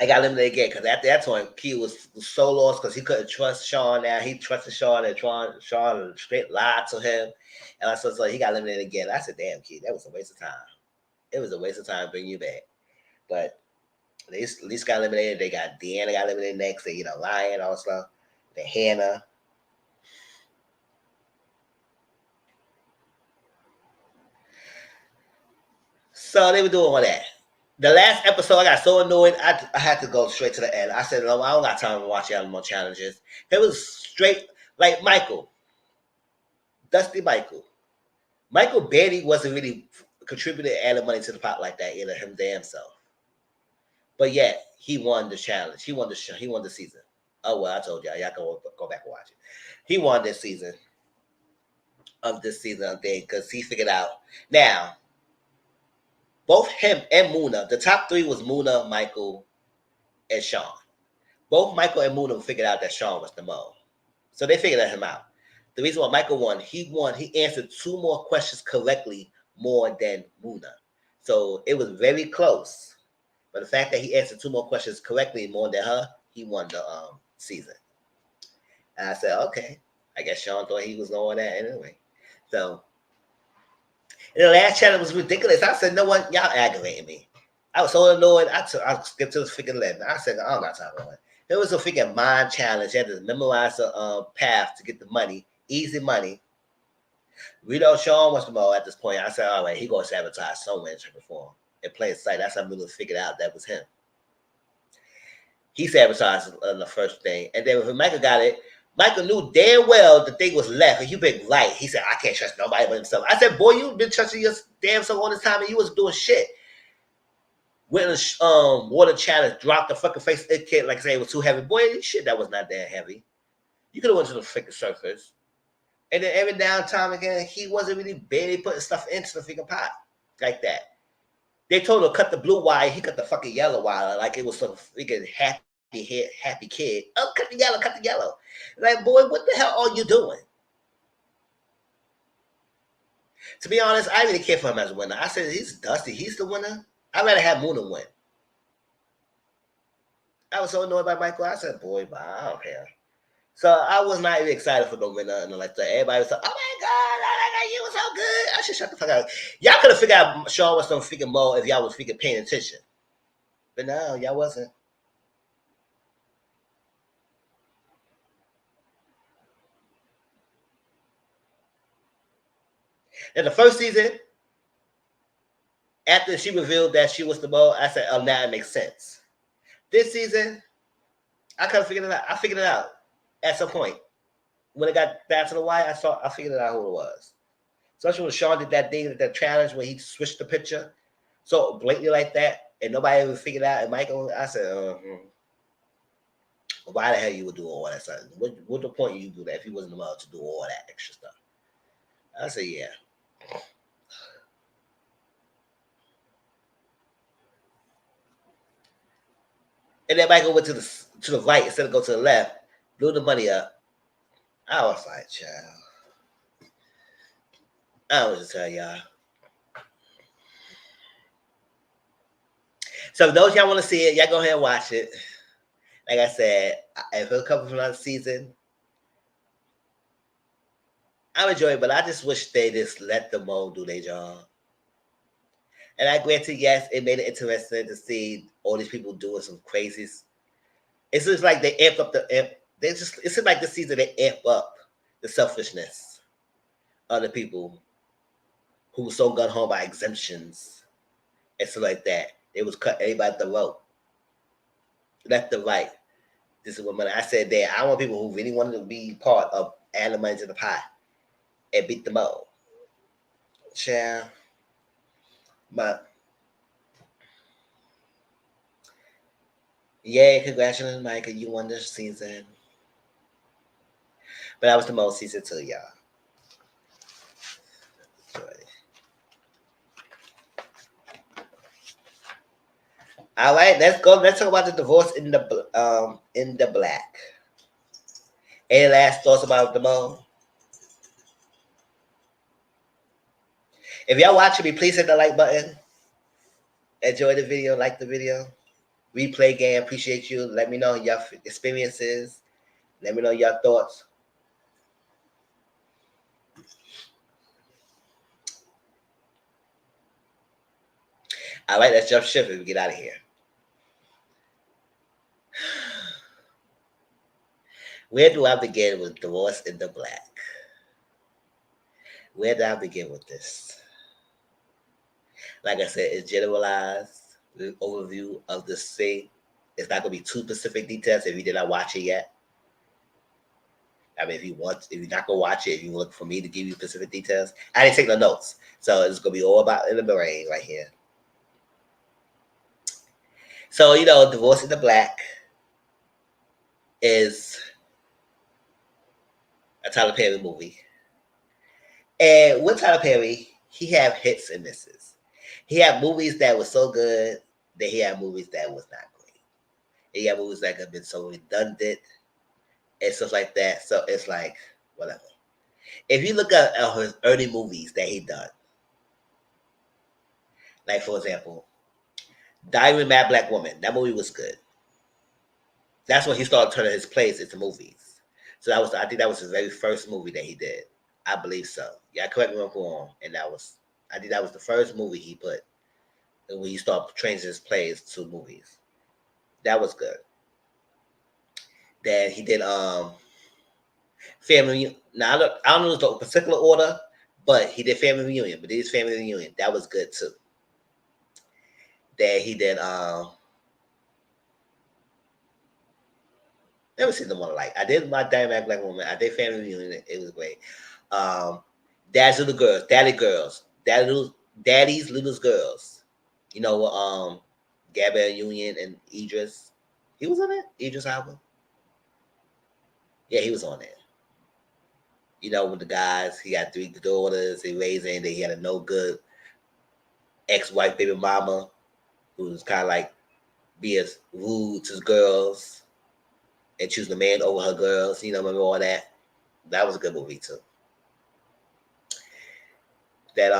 I got eliminated again because at that point, Key was so lost because he couldn't trust Sean. Now he trusted Sean, and Sean straight lied to him, and so he got eliminated again. I said, "Damn, Key, that was a waste of time. It was a waste of time bringing you back." But at least got eliminated. They got Deanna got eliminated next. They Lion also, the Hannah. So they were doing all that. The last episode, I got so annoyed, I had to go straight to the end. I said, no, I don't got time to watch y'all more challenges. It was straight, like Michael, Dusty Michael. Michael barely wasn't really contributing adding money to the pot like that, him damn self. But yet, he won the challenge. He won the show. He won the season. Oh, well, I told y'all. Y'all can go back and watch it. He won this season thing because he figured out. Now, both him and Muna, the top three was Muna, Michael, and Sean. Both Michael and Muna figured out that Sean was the mole. So they figured him out. The reason why Michael won, he answered 2 more questions correctly more than Muna. So it was very close. But the fact that he answered 2 more questions correctly more than her, he won the season. And I said, okay. I guess Sean thought he was going that anyway. So and the last challenge was ridiculous. I said, no one, y'all aggravating me. I was so annoyed. I skipped to the freaking 11. I said, I don't got time for it. It was a freaking mind challenge. You had to memorize the path to get the money, easy money. We know Sean was the mole at this point. I said, all right, he going to sabotage somewhere in shape or form. In plain sight, that's how Miller figured out that was him. He sabotaged the first thing. And then when Michael got it, Michael knew damn well the thing was left, and you been right. He said, I can't trust nobody but himself. I said, boy, you've been trusting your damn self all this time, and you was doing shit. Went in the water challenge, dropped the fucking face it kid, like I said, it was too heavy. Boy, shit, that was not that heavy. You could have went to the freaking surface. And then every now and time again, he wasn't really barely putting stuff into the freaking pot like that. They told him to cut the blue wire. He cut the fucking yellow wire like it was some freaking happy kid. Oh, cut the yellow, cut the yellow. Like, boy, what the hell are you doing? To be honest, I really care for him as a winner. I said, he's Dusty. He's the winner. I'd rather have Muna win. I was so annoyed by Michael. I said, boy, but I don't care. So I was not even excited for no winner and like that. Everybody was like, oh my God, you was so good. I should shut the fuck up. Y'all could have figured out Sean was some freaking mole if y'all was freaking paying attention. But no, y'all wasn't. In the first season, after she revealed that she was the mole, I said, oh, now it makes sense. This season, I kind of figured it out. I figured it out at some point. When it got back to the wire, I figured it out who it was. Especially when Sean did that thing, that challenge when he switched the picture so blatantly like that, and nobody ever figured out. And Michael, I said, why the hell you would do all that stuff? What the point you do that if he wasn't allowed to do all that extra stuff? I said, yeah. And then Michael went to the right instead of go to the left, blew the money up. I was like, child. I was just telling y'all. So those y'all want to see it, y'all go ahead and watch it. Like I said, if it'll come from another season, I'm enjoying it, but I just wish they just let the mole do their job. And I granted, yes, it made it interesting to see all these people doing some crazies. It's just like they amp up it seems like this season they amp up the selfishness of the people who were so gun home by exemptions and stuff like that. It was cut everybody at the rope. Left to right. This is what money I said there. I want people who really wanted to be part of adding money to the pot and beat them up. Yeah. But yeah, congratulations, Micah. You won this season. But that was the most season 2, y'all. All right, let's go. Let's talk about the divorce in the black. Any last thoughts about the mole? If y'all watching me, please hit the like button. Enjoy the video, like the video. Replay Game, appreciate you. Let me know your experiences. Let me know your thoughts. All right, let's jump ship and we get out of here. Where do I begin with Divorce in the Black? Where do I begin with this? Like I said, it's generalized overview of this thing. It's not gonna be too specific details if you did not watch it yet. I mean, if you're not gonna watch it, if you look for me to give you specific details, I didn't take no notes, so it's gonna be all about in the brain right here. So Divorce in the Black is a Tyler Perry movie, and with Tyler Perry, he have hits and misses. He had movies that were so good that he had movies that was not great. He had movies that have been so redundant and stuff like that. So it's like whatever. If you look at his early movies that he done, like for example, Diary of a Mad Black Woman, that movie was good. That's when he started turning his plays into movies. So I think that was his very first movie that he did. I believe so. Yeah, correct me if I'm wrong. And I think that was the first movie he put when he started changing his plays to movies. That was good. Then he did Family. Now I don't know the particular order, but he did Family Reunion. But his Family Reunion, that was good too. Then he did never seen the one like I did my Diamond Black Woman. I did Family Reunion. It was great. Dad's Little Girls, Daddy's Little Girls. Gabrielle Union and Idris. He was on it. Idris Elba. Yeah, he was on it. With the guys, he had 3 daughters. He raised and he had a no good ex-wife baby mama who was kind of like be as rude to his girls and choose the man over her girls. Remember all that? That was a good movie too. That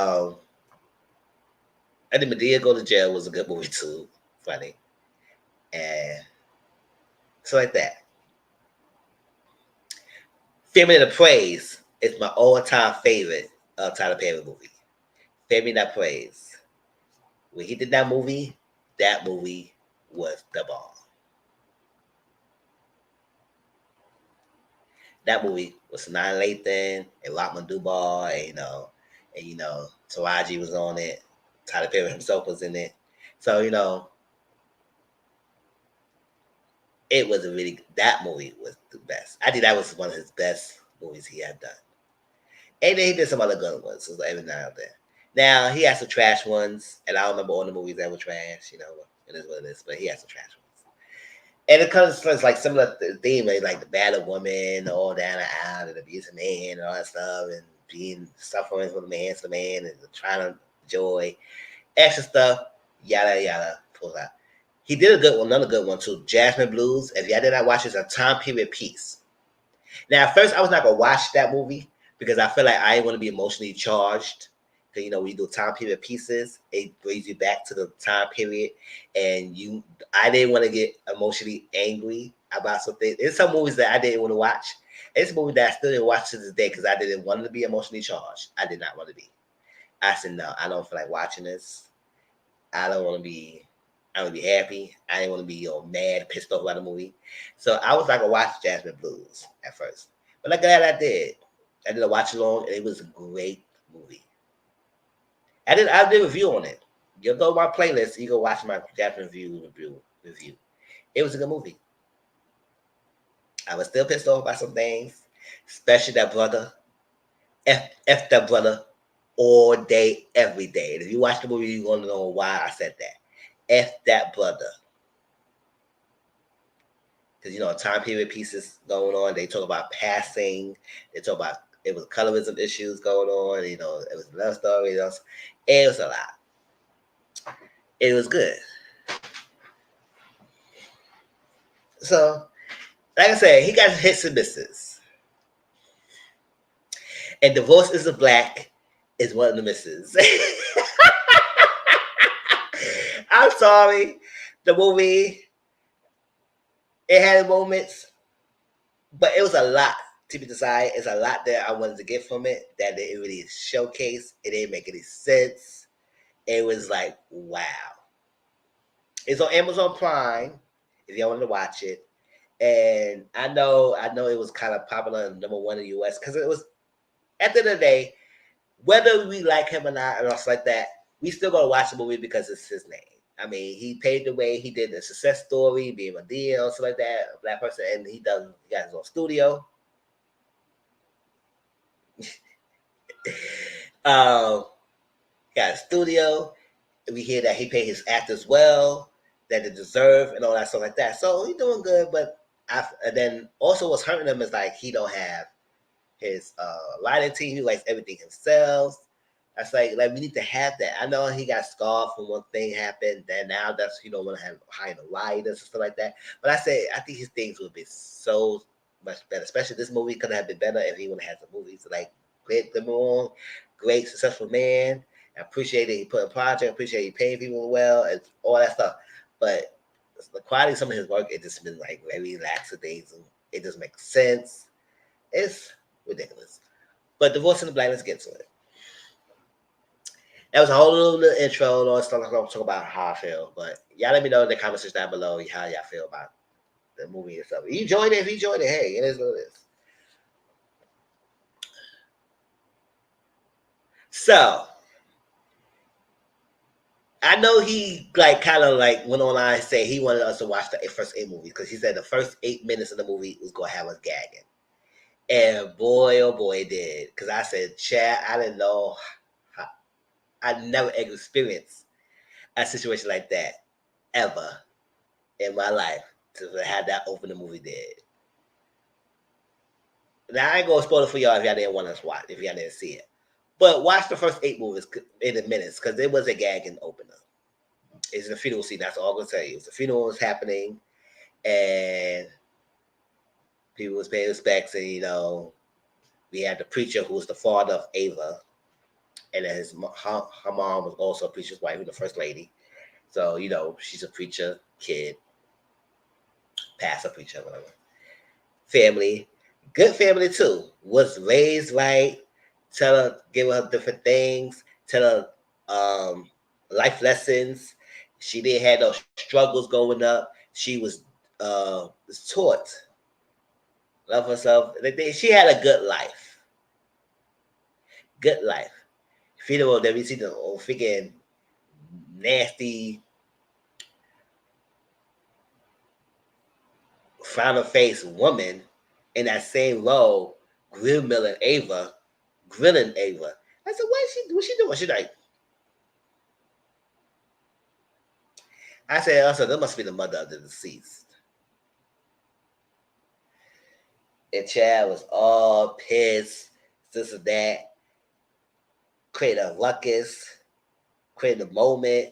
and then Madea Go to Jail was a good movie too. Funny. And so like that. Family That Praise is my all-time favorite Tyler Perry movie. Family That Praise. When he did that movie was the bomb. That movie was Sanaa Lathan and Lachlan Duval, and Taraji was on it. Tyler Perry himself was in it. So, it was that movie was the best. I think that was one of his best movies he had done. And then he did some other good ones, so every now and then. Now, he has some trash ones, and I don't remember all the movies that were trash, it is what it is, but he has some trash ones. And it comes like similar theme, like the battle woman, all down the aisle, and abusing man, and all that stuff, and being suffering from the man, and trying to enjoy extra stuff, yada yada. Pulls out. He did a good one, another good one too, Jasmine Blues. If y'all did not watch, it's a time period piece. Now, at first, I was not gonna watch that movie because I feel like I didn't want to be emotionally charged. Because when you do time period pieces, it brings you back to the time period, and I didn't want to get emotionally angry about something. There's some movies that I didn't want to watch. It's a movie that I still didn't watch to this day because I didn't want to be emotionally charged. I did not want to be. I said no, I don't feel like watching this. I don't want to be. I want to be happy. I didn't want to be mad, pissed off about the movie. So I was like, I watched Jasmine Blues at first, but I'm glad I did. I did a watch along, and it was a great movie. I did a review on it. You go to my playlist, you go watch my Japanese review. It was a good movie. I was still pissed off about some things, especially that brother. F that brother all day, every day. And if you watch the movie, you're going to know why I said that. F that brother. Because, time period pieces going on. They talk about passing. They talk about it was colorism issues going on. It was a love story. It was a lot. It was good. So, like I said, he got hits and misses. And Divorce is a Black is one of the misses. I'm sorry. The movie It had moments, but it was a lot to be decided. It's a lot that I wanted to get from it that it really showcased. It didn't make any sense. It was like, wow. It's on Amazon Prime if y'all want to watch it. And I know it was kind of popular and #1 in the US because it was at the end of the day, whether we like him or not, or stuff like that, we still gonna watch the movie because it's his name. I mean, he paved the way. He did the success story, being a deal, stuff like that, a black person, and he got his own studio. um, got a studio. We hear that he paid his actors well, that they deserve, and all that stuff like that. So he's doing good, but and then also what's hurting him is like he don't have his lighting team. He likes everything himself. That's like we need to have that. I know he got scarred from one thing happened. Then now that's he don't want to have hire the writers and stuff like that. But I think his things would be so much better. Especially this movie could have been better if he would have had the movies. Like great, the wrong, great successful man. I appreciate that he put a project. I appreciate he paying people well and all that stuff. But the quality of some of his work, it just been like very lackadaisical. It doesn't make sense. It's ridiculous. But Divorce in the Blind, let's get to it. That was a whole little intro. All stuff I'm going to talk about how I feel. But y'all let me know in the comments down below how y'all feel about the movie and stuff. If you enjoyed it, hey, it is what it is. So, I know he kind of went online and said he wanted us to watch the first 8 movies because he said the first 8 minutes of the movie was going to have us gagging. And boy, oh boy, it did. Because I said, Chad, I didn't know. I never experienced a situation like that ever in my life to have that open the movie did. Now, I ain't going to spoil it for y'all if y'all didn't want us to watch, if y'all didn't see it. But watch the first 8 movies in a minute because it was a gagging opener. It's a funeral scene. That's all I'm going to tell you. The funeral was happening and people was paying respects and, we had the preacher who was the father of Ava. And then her mom was also a preacher's wife, the first lady. So, she's a preacher kid, pastor preacher, whatever. Family, good family too. Was raised right, give her different things, tell her life lessons. She didn't have those struggles growing up. She was taught, love herself. She had a good life. Good life. Funeral, then we see the old freaking nasty, frown face woman in that same role, grilling Ava. I said, what's she doing? She's like, I said, also, that must be the mother of the deceased. And Chad was all pissed, this and that, creating a ruckus, creating a moment.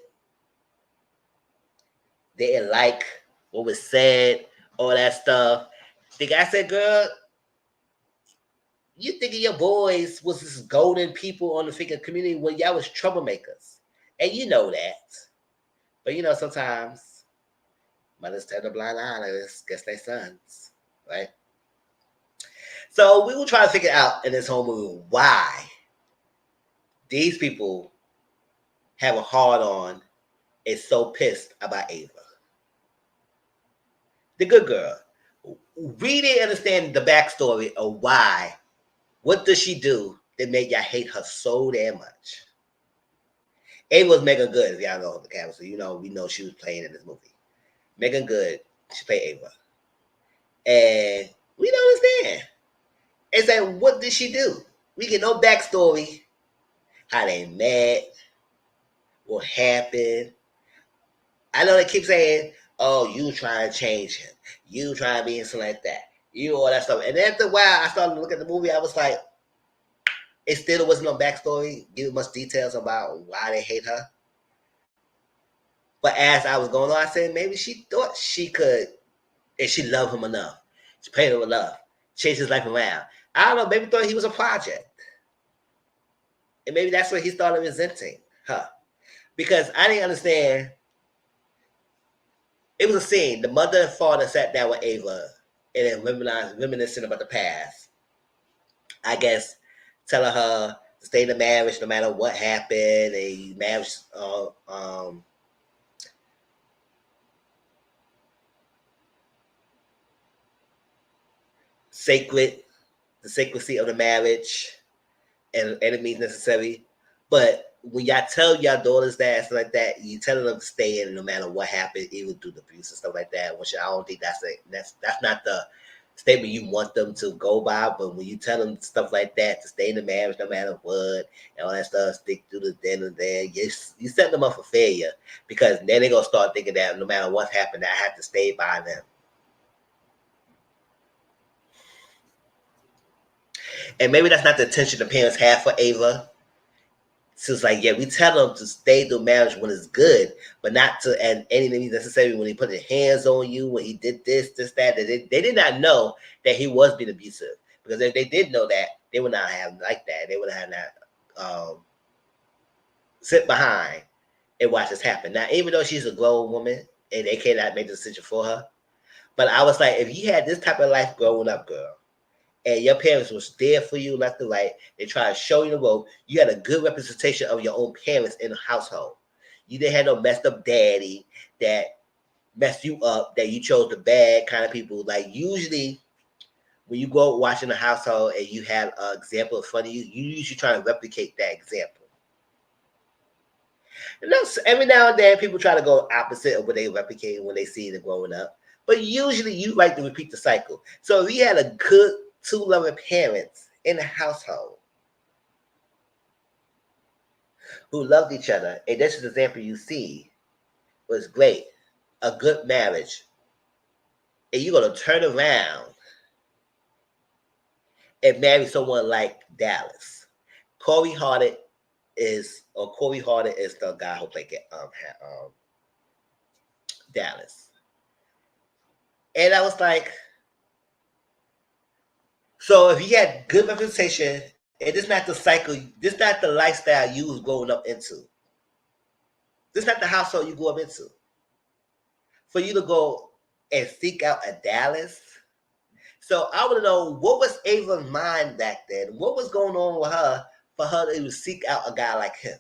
They didn't like what was said, all that stuff. The guy said, girl, you thinking your boys was this golden people on the freaking community when y'all was troublemakers. And you know that. But sometimes mothers turn a blind eye, I guess they sons, right? So we will try to figure out in this whole movie why these people have a hard on is so pissed about Ava. The good girl. We didn't understand the backstory of why. What does she do that made y'all hate her so damn much? Ava was Megan Good, if y'all know the camera. So we know she was playing in this movie. Megan Good, she played Ava. And we don't understand. It's like, what did she do? We get no backstory. How they met. What happened. I know they keep saying, oh, you trying to change him. You trying to be something like that. You all that stuff. And after a while, I started to look at the movie. I was like, it still wasn't no backstory, giving much details about why they hate her. But as I was going on, I said maybe she thought she could, and she loved him enough. She paid him enough, changed his life around. I don't know, maybe thought he was a project. And maybe that's what he started resenting her. Because I didn't understand It was a scene. The mother and father sat down with Ava and then reminiscing about the past. I guess telling her to stay in the marriage no matter what happened. A marriage, sacred, the sacredcy of the marriage, and enemies necessary. But when y'all tell y'all daughters that stuff like that, you telling them to stay in no matter what happened, even through the abuse and stuff like that. Which I don't think that's not the statement you want them to go by. But when you tell them stuff like that to stay in the marriage no matter what and all that stuff, stick through the then and there, you set them up for failure because then they're gonna start thinking that no matter what happened, I have to stay by them. And maybe that's not the intention the parents have for Ava. So it's like, yeah, we tell them to stay through marriage when it's good, but not to and anything necessary when he put his hands on you, when he did this, that. They did not know that he was being abusive. Because if they did know that, they would not have like that. They would have not sit behind and watch this happen. Now, even though she's a grown woman and they cannot make the decision for her, but I was like, if you had this type of life growing up, girl, and your parents was there for you left and right, they try to show you the road, you had a good representation of your own parents in the household. You didn't have no messed up daddy that messed you up, that you chose the bad kind of people. Like usually when you go watching a household and you have an example in front of you, you usually try to replicate that example. And every now and then people try to go opposite of what they replicate when they see it growing up. But usually you like to repeat the cycle. So if you had a good two loving parents in the household who loved each other, and this is the example you see, was great, a good marriage, and you're going to turn around and marry someone like Dallas. Corey Hardin is the guy who played Dallas. And I was like, so if you had good representation, and this is not the cycle, this is not the lifestyle you was growing up into. This is not the household you grew up into. For you to go and seek out a Dallas. So I want to know, what was Ava's mind back then? What was going on with her for her to seek out a guy like him?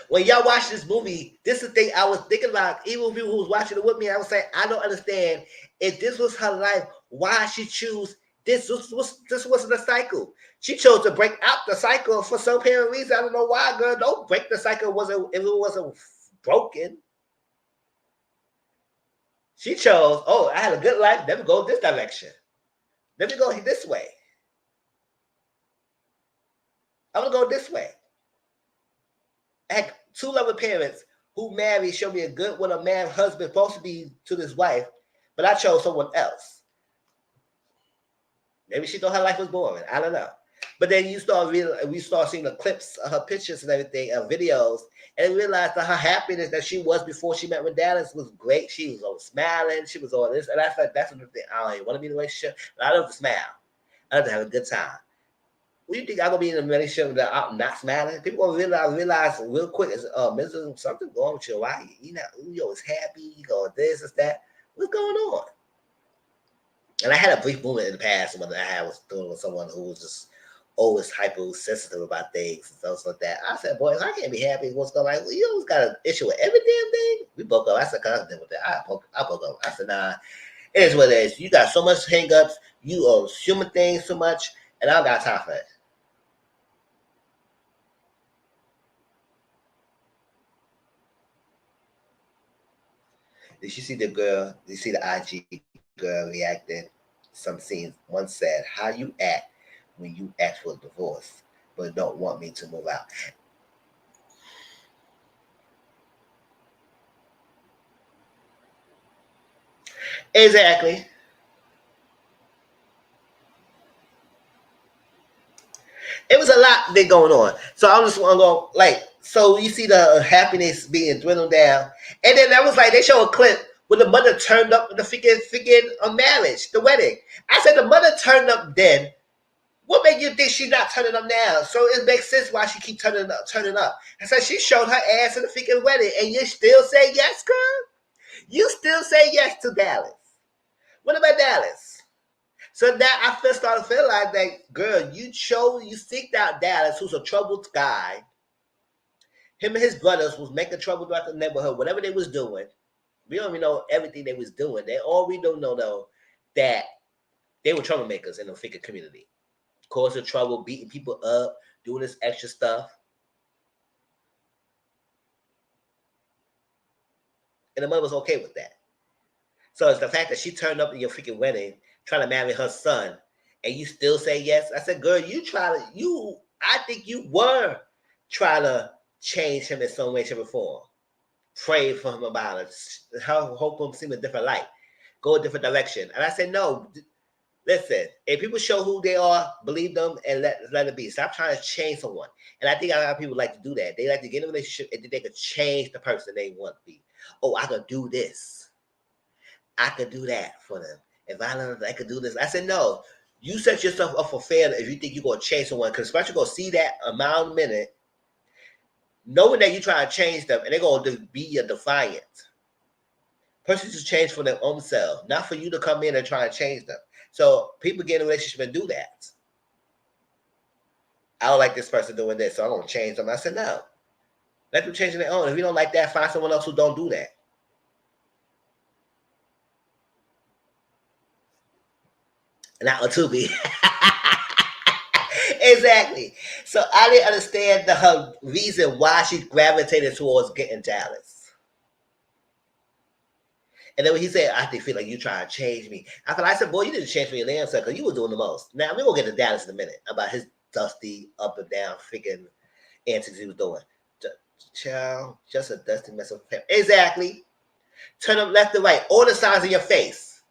When y'all watch this movie, this is the thing I was thinking about. Even people who was watching it with me, I was saying, I don't understand. If this was her life, why she choose this? This wasn't a cycle. She chose to break out the cycle for some apparent reason. I don't know why, girl. Don't break the cycle if it wasn't broken. She chose, oh, I had a good life. Let me go this direction. Let me go this way. I'm going to go this way. I had two loving parents who married, showed me a good what a man husband supposed to be to this wife, but I chose someone else. Maybe she thought her life was boring. I don't know. But then we start seeing the clips of her pictures and everything, of videos, and realized that her happiness that she was before she met with Dallas was great. She was always smiling. She was all this. And I thought that's the thing. I don't even want to be in a relationship. But I love to smile. I love to have a good time. What do you think I'm going to be in a relationship that I'm not smiling? People going to realize real quick, is something going with you. Why? You always happy. You go this, is that. What's going on? And I had a brief moment in the past when I was dealing with someone who was just always hypersensitive about things and stuff like that. I said, boy, I can't be happy with what's going on. Well, you always got an issue with every damn thing. We broke up. I said, cause I deal with that. I broke up. I said, nah, it is what it is. You got so much hang-ups. You are assuming things so much, and I don't got time for it. Did you see the girl? Did you see the IG girl reacting? Some scenes. One said, how you act when you ask for a divorce but don't want me to move out? Exactly. It was a lot been going on. So I'm just want to go like, so you see the happiness being dwindled down, and then that was like they show a clip when the mother turned up the freaking marriage, the wedding. I said the mother turned up then What make you think she's not turning up now? So it makes sense why she keep turning up. And so she showed her ass in the freaking wedding, and you still say yes, girl? You still say yes to Dallas. What about Dallas? So now I started feeling like that, girl, you seeked out Dallas, who's a troubled guy. Him and his brothers was making trouble throughout the neighborhood, whatever they was doing. We don't even know everything they was doing. All we don't know, though, that they were troublemakers in the freaking community. Causing trouble, beating people up, doing this extra stuff. And the mother was okay with that. So it's the fact that she turned up at your freaking wedding, trying to marry her son, and you still say yes. I said, girl, I think you were trying to change him in some way, shape, or form. Pray for him about it. Hope him see a different light. Go a different direction. And I said, no, listen, if people show who they are, believe them and let it be. Stop trying to change someone. And I think a lot of people like to do that. They like to get in a relationship and think they could change the person they want to be. Oh, I could do this. I could do that for them. If I could do this. I said, no. You set yourself up for failure if you think you're going to change someone. Because especially going to see that amount a minute, knowing that you're trying to change them, and they're going to be a defiant. Persons just change for their own self, not for you to come in and try to change them. So people get in a relationship and do that. I don't like this person doing this, so I'm going to change them. I said, no. Let them change their own. If you don't like that, find someone else who don't do that. Not Latubi. Exactly. So I didn't understand her reason why she gravitated towards getting Dallas. And then when he said, I feel like you trying to change me. I said, boy, you didn't change me your damn self because you were doing the most. Now, we're going to get to Dallas in a minute about his dusty, up and down freaking antics he was doing. Child, just a dusty mess of him. Exactly. Turn them left and right. All the signs in your face.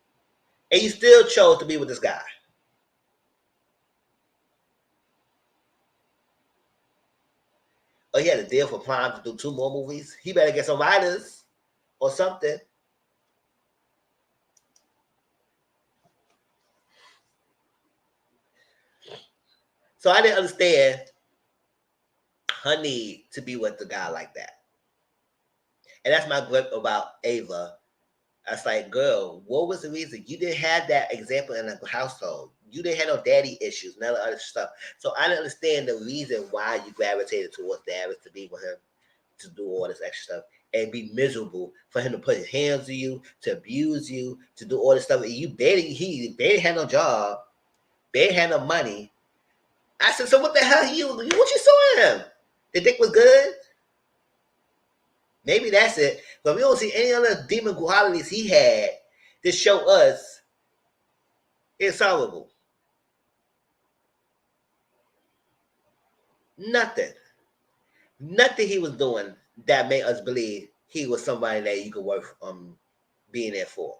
And you still chose to be with this guy. Oh, he had a deal for Prime to do 2 more movies. He better get some writers or something. So I didn't understand her need to be with the guy like that. And that's my grip about Ava. I was like, girl, what was the reason? You didn't have that example in the household. You didn't have no daddy issues, none of the other stuff. So I didn't understand the reason why you gravitated towards Darius to be with him, to do all this extra stuff, and be miserable for him to put his hands on you, to abuse you, to do all this stuff. And he barely had no job, barely had no money. I said, so what the hell what you saw in him? The dick was good? Maybe that's it. But we don't see any other demon qualities he had to show us it's solvable. Nothing. Nothing he was doing that made us believe he was somebody that you could work being there for.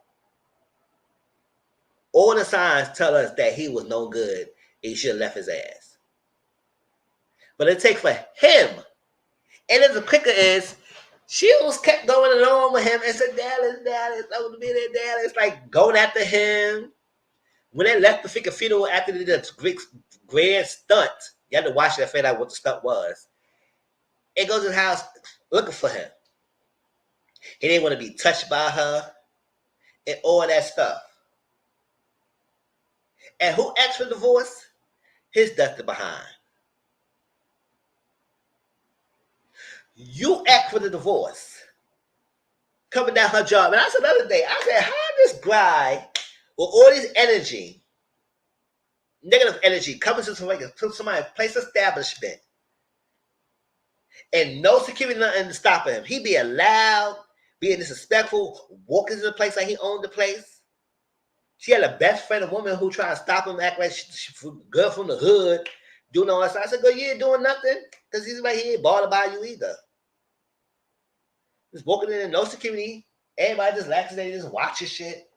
All the signs tell us that he was no good and he should have left his ass. But it takes for him. And then the kicker is, she was kept going along with him and said, Dallas, I want to be there, Dallas. Like, going after him. When they left the freaking funeral after they did the grand stunt, you had to watch that, find out what the stunt was. It goes to his house looking for him. He didn't want to be touched by her and all that stuff. And who asked for divorce? His dusty behind. You asked for the divorce. Coming down her job. And that's another day. I said, how this guy with all this energy, negative energy, coming to somebody's place establishment, and no security nothing to stop him. He being loud, being disrespectful, walking to the place like he owned the place. She had a best friend, a woman who tried to stop him, act like she girl from the hood, doing all that stuff. I said, girl, you ain't doing nothing. Because he's right here, ain't bothered by you either. Just walking in there, no security. Everybody just laxes, they just watching shit.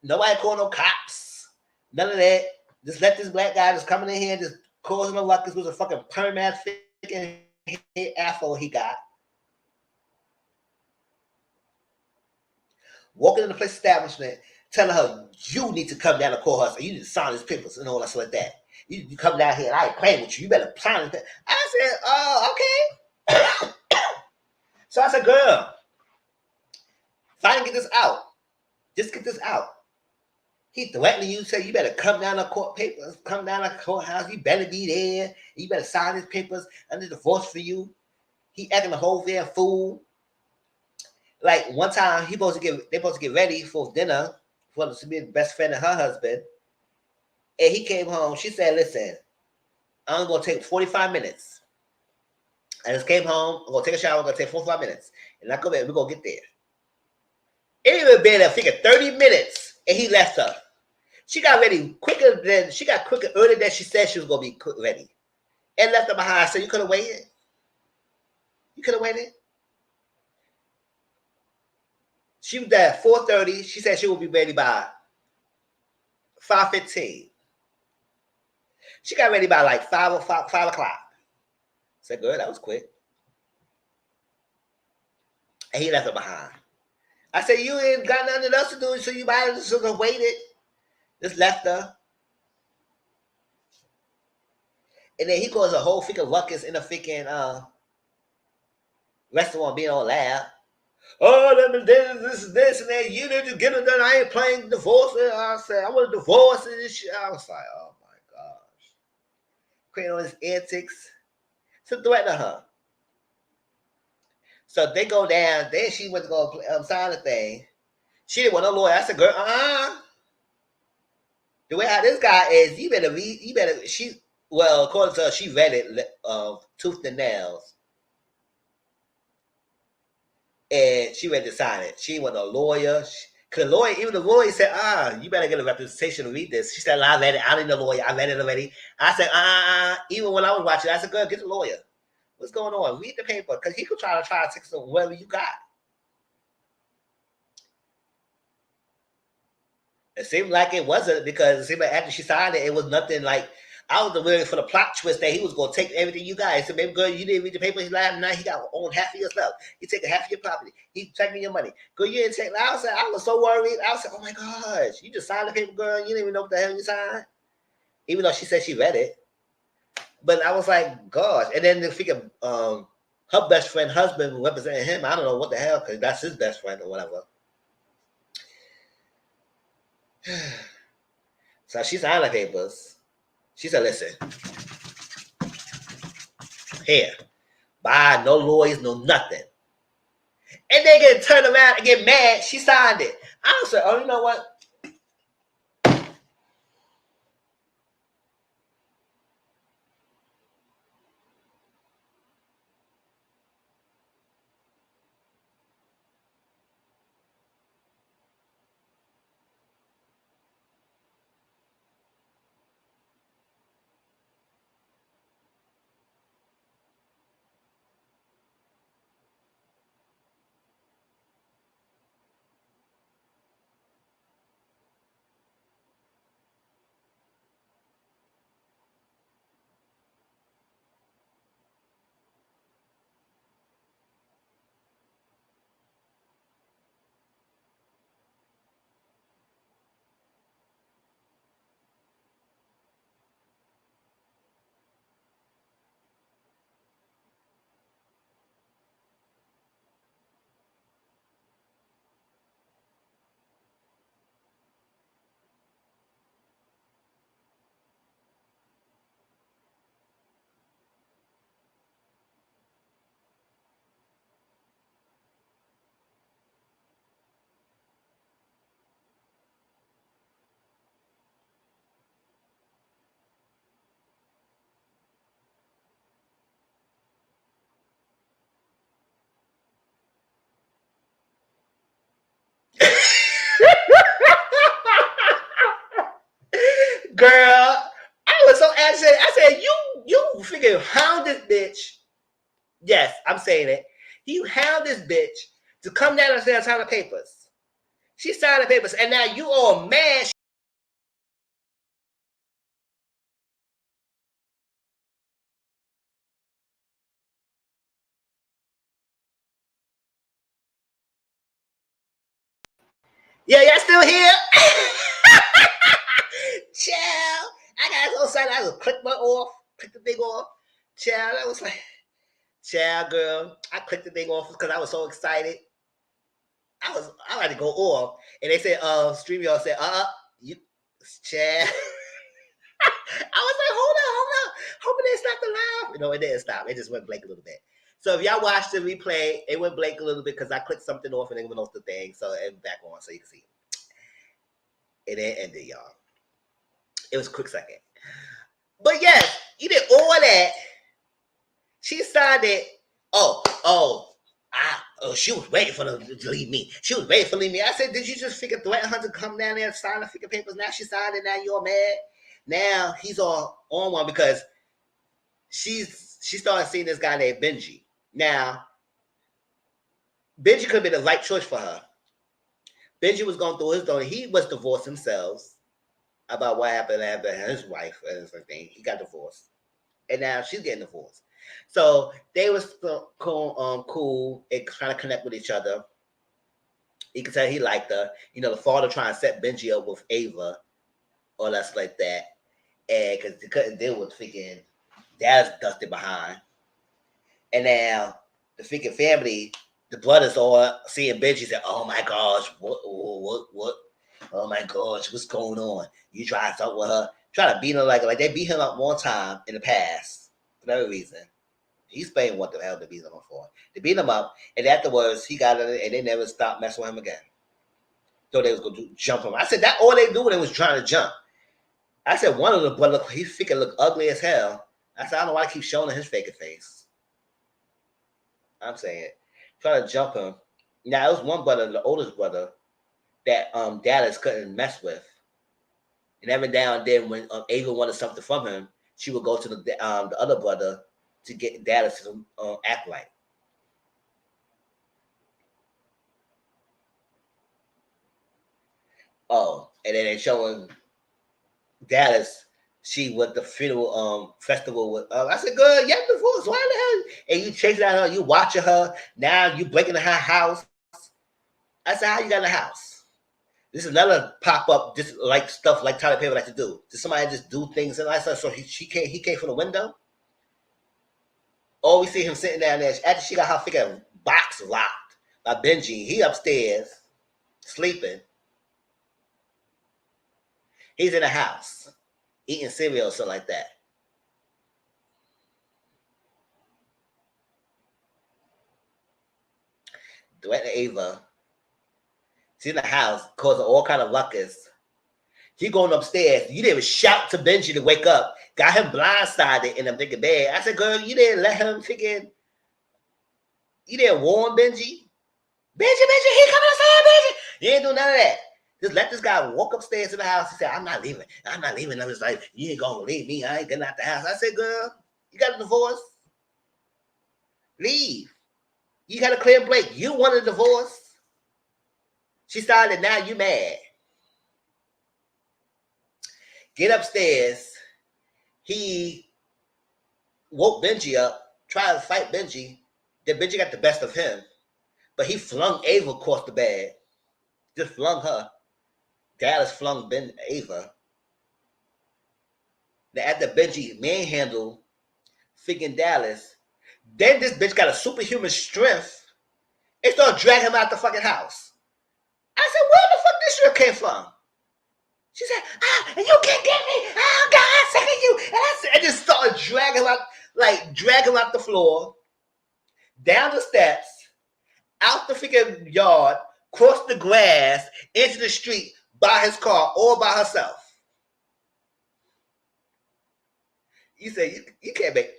Nobody calling no cops. None of that. Just let this black guy just coming in here, just causing a ruckus with a fucking perm-ass freaking afro he got. Walking in the place establishment, telling her you need to come down to courthouse and you need to sign these papers and all that stuff like that. You come down here and I ain't playing with you. You better sign it. I said, oh, okay. So I said, girl, if I didn't get this out, just get this out. He threatening you, say you better come down to court papers, come down to the courthouse, you better be there, you better sign these papers under divorce for you. He acting a whole damn fool. Like one time they supposed to get ready for dinner for to be the best friend of her husband. And he came home. She said, listen, I'm gonna take 45 minutes. I just came home, I'm gonna take a shower, I'm gonna take 45 minutes. And I come back, we're gonna get there. It even been a figure 30 minutes and he left her. She got ready quicker earlier than she said she was gonna be ready. And left her behind. So you could have waited. You could have waited. She was there at 4:30. She said she would be ready by 5:15. She got ready by like 5 o'clock. I said, girl, that was quick. And he left her behind. I said, you ain't got nothing else to do, so you might have just waited. Just left her. And then he caused a whole freaking ruckus in the freaking restaurant being all loud. Oh, this is this and that. You need to get it done. I ain't playing divorce. I said, I want a divorce and this shit. I was like, oh my gosh. Creating all these antics. So threaten her. So they go down. Then she went to go sign the thing. She didn't want no lawyer. I said, girl, the way how this guy is, you better read. According to her, she read it tooth and nails. And she read to sign it. She wasn't a lawyer. Cause even the lawyer said, you better get a representation to read this. She said, I read it. I need a lawyer. I read it already. I said, even when I was watching, I said, girl, get a lawyer. What's going on? Read the paper. Because he could try to take some whatever you got. It seemed like it wasn't, because it seemed like after she signed it, it was nothing like, I was waiting for the plot twist that he was going to take everything you got. He said, baby girl, you didn't read the paper. He's lying. Now he got own half of your stuff. He taking half of your property. He's taking your money. Girl, you didn't take. I was so worried. I was like, oh my gosh, you just signed the paper, girl. You didn't even know what the hell you signed. Even though she said she read it. But I was like, gosh. And then the figure, her best friend husband representing him. I don't know what the hell, because that's his best friend or whatever. So she signed the papers. She said, listen, here, buy no lawyers, no nothing. And they get turned around and get mad. She signed it. I was like, oh, you know what? Girl, I was so agitated. I said, you freaking hound this bitch. Yes, I'm saying it. You hound this bitch to come down and sign the papers. She signed the papers, and now you all mad. Yeah, y'all still here? Child. I got so excited. I just clicked my off, clicked the thing off. Child, I was like, child, girl. I clicked the thing off because I was so excited. I had to go off. And they said, StreamYard said, you, child. I was like, hold on. Hoping they stopped the live. You know, it didn't stop. It just went blank a little bit. So if y'all watched the replay, it went blank a little bit because I clicked something off and it went off the thing. So it went back on so you can see. It didn't end it, y'all. It was a quick second. But yes, you did all that. She signed it. She was waiting for them to leave me. She was waiting for me. I said, did you just figure threaten her to come down there and sign the figure papers? Now she signed it. Now you're mad. Now he's on one because she started seeing this guy named Benji. Now, Benji could have been the right choice for her. Benji was going through his own. He was divorced himself about what happened after his wife and everything. He got divorced. And now she's getting divorced. So they was cool and trying to connect with each other. You can tell he liked her. You know, the father trying to set Benji up with Ava or less like that. And because they couldn't deal with freaking dad's dusted behind. And now the freaking family, the brothers all seeing Benji say, oh my gosh, what? Oh my gosh, what's going on? You try to talk with her, try to beat her like they beat him up one time in the past for no reason. He's paying what the hell to beat him up for. They beat him up, and afterwards he got it, and they never stopped messing with him again. So they was going to jump him. I said that all they doing was trying to jump. I said one of the brothers, he freaking look ugly as hell. I said I don't know why I keep showing his fake face. I'm saying trying to jump him. Now it was one brother, the oldest brother, that Dallas couldn't mess with. And every now and then, when Ava wanted something from him, she would go to the other brother to get Dallas to act like. Oh, and then they showing Dallas. She with the funeral festival with. I said, "Girl, you have divorced. Why the hell?" And you chasing at her, you watching her. Now you breaking her house. I said, "How you got in the house?" This is another pop up, just like stuff like Tyler Perry like to do. Did somebody just do things? And I said, so he came from the window. Oh, we see him sitting down there after she got her freaking box locked by Benji. He upstairs sleeping. He's in the house eating cereal or something like that. Duet and Ava. She's in the house, causing all kind of ruckus. He going upstairs. You didn't shout to Benji to wake up. Got him blindsided in a big bed. I said, girl, you didn't let him freaking. You didn't warn Benji. Benji, he coming outside, Benji. You ain't do none of that. Just let this guy walk upstairs to the house. He said, I'm not leaving. I was like, you ain't gonna leave me. I ain't getting out the house. I said, girl, you got a divorce. Leave. You got a clear break. You want a divorce. She started, now you mad. Get upstairs. He woke Benji up, tried to fight Benji. Then Benji got the best of him. But he flung Ava across the bed. Just flung her. Dallas flung Ava. Then after Benji manhandled freaking Dallas, then this bitch got a superhuman strength and started dragging him out the fucking house. I said, where the fuck this strength came from? She said, and you can't get me. Oh, God, I'm sick of you. And I just started dragging him out the floor, down the steps, out the freaking yard, cross the grass, into the street by his car, all by herself. You say, you can't make.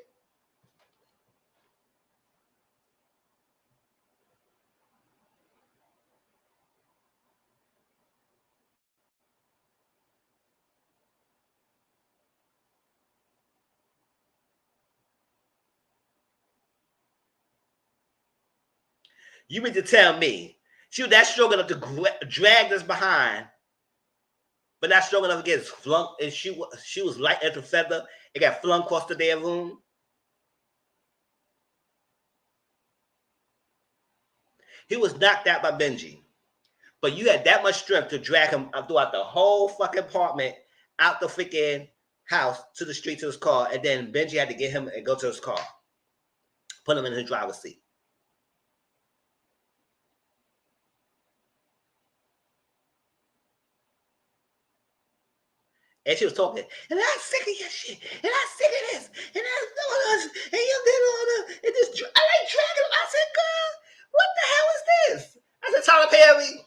You mean to tell me she was that strong enough to drag us behind, but not strong enough to get flung, and she was light as a feather. It got flung across the damn room. He was knocked out by Benji. But you had that much strength to drag him throughout the whole fucking apartment, out the freaking house, to the street, to his car, and then Benji had to get him and go to his car, put him in his driver's seat. And she was talking, and I'm sick of your shit, and I'm sick of this, and I'm doing this, and you did all this, and this, I like dragging him. I said, girl, what the hell is this? I said, Tyler Perry.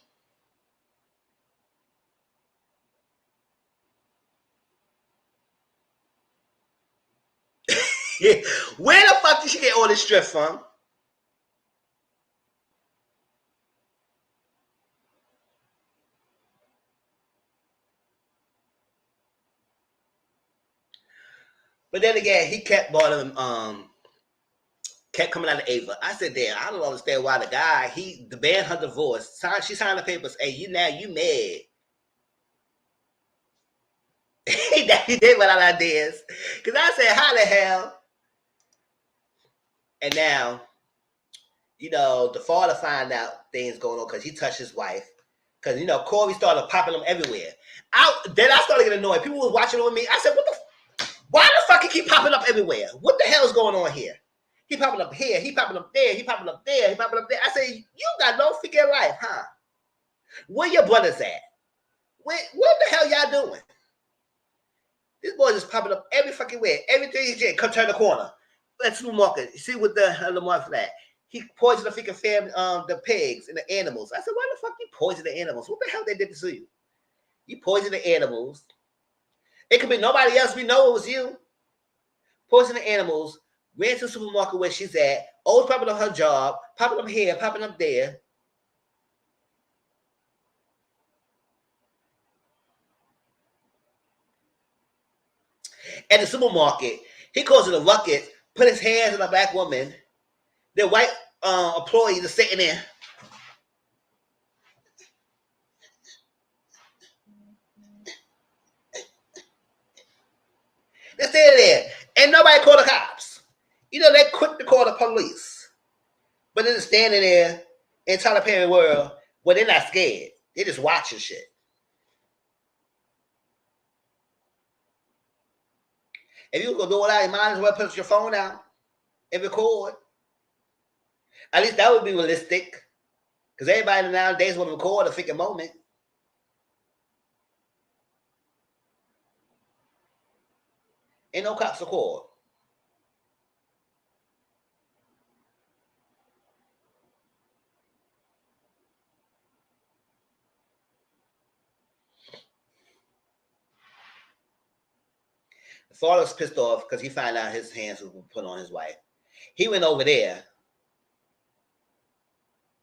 Where the fuck did she get all this strength from? But then again, he kept kept coming out of Ava. I said, damn, I don't understand why the guy, the banned her divorce. She signed the papers. Hey, you mad. He did run out of ideas. Because I said, how the hell? And now, the father find out things going on because he touched his wife. Because, Corey started popping them everywhere. Then I started getting annoyed. People was watching with me. I said, why the fuck he keep popping up everywhere? What the hell is going on here? He popping up here. He popping up there. He popping up there. He popping up there. I say, you got no freaking life, huh? Where your brothers at? What the hell y'all doing? This boy just popping up every fucking way. Everything he did, come turn the corner. Let's supermarket. You see what the Lamar for that? He poisoned the freaking family, the pigs and the animals. I said, why the fuck you poison the animals? What the hell they did to you? You poison the animals. It could be nobody else. We know it was you. Poison the animals. Ran to the supermarket where she's at. Always popping up her job. Popping up here. Popping up there. At the supermarket, he goes to the bucket, put his hands on a black woman. The white employees are sitting there. They're standing there. And nobody called the cops. They're quick to call the police. But they're standing there in Tyler Perry world where they're not scared. They're just watching shit. If you go do it out, you might as well put your phone out and record. At least that would be realistic. Because everybody nowadays want to record a freaking moment. Ain't no cops record. The father's pissed off because he found out his hands were put on his wife. He went over there.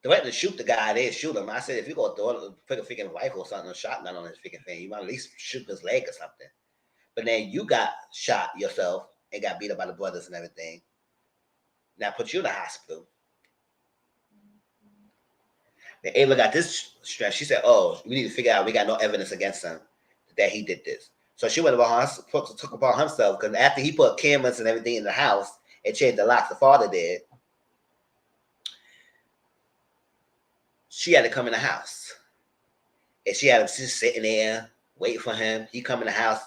They went to shoot the guy. They shoot him. I said, if you go put a freaking rifle or something, a shotgun on his freaking thing, you might at least shoot his leg or something. But then you got shot yourself and got beat up by the brothers and everything. Now put you in the hospital. Then Ava got this stress. She said, oh, we need to figure out, we got no evidence against him that he did this. So she went took upon himself, because after he put cameras and everything in the house and changed the locks, the father did, she had to come in the house. And she had him just sitting there, waiting for him. He come in the house.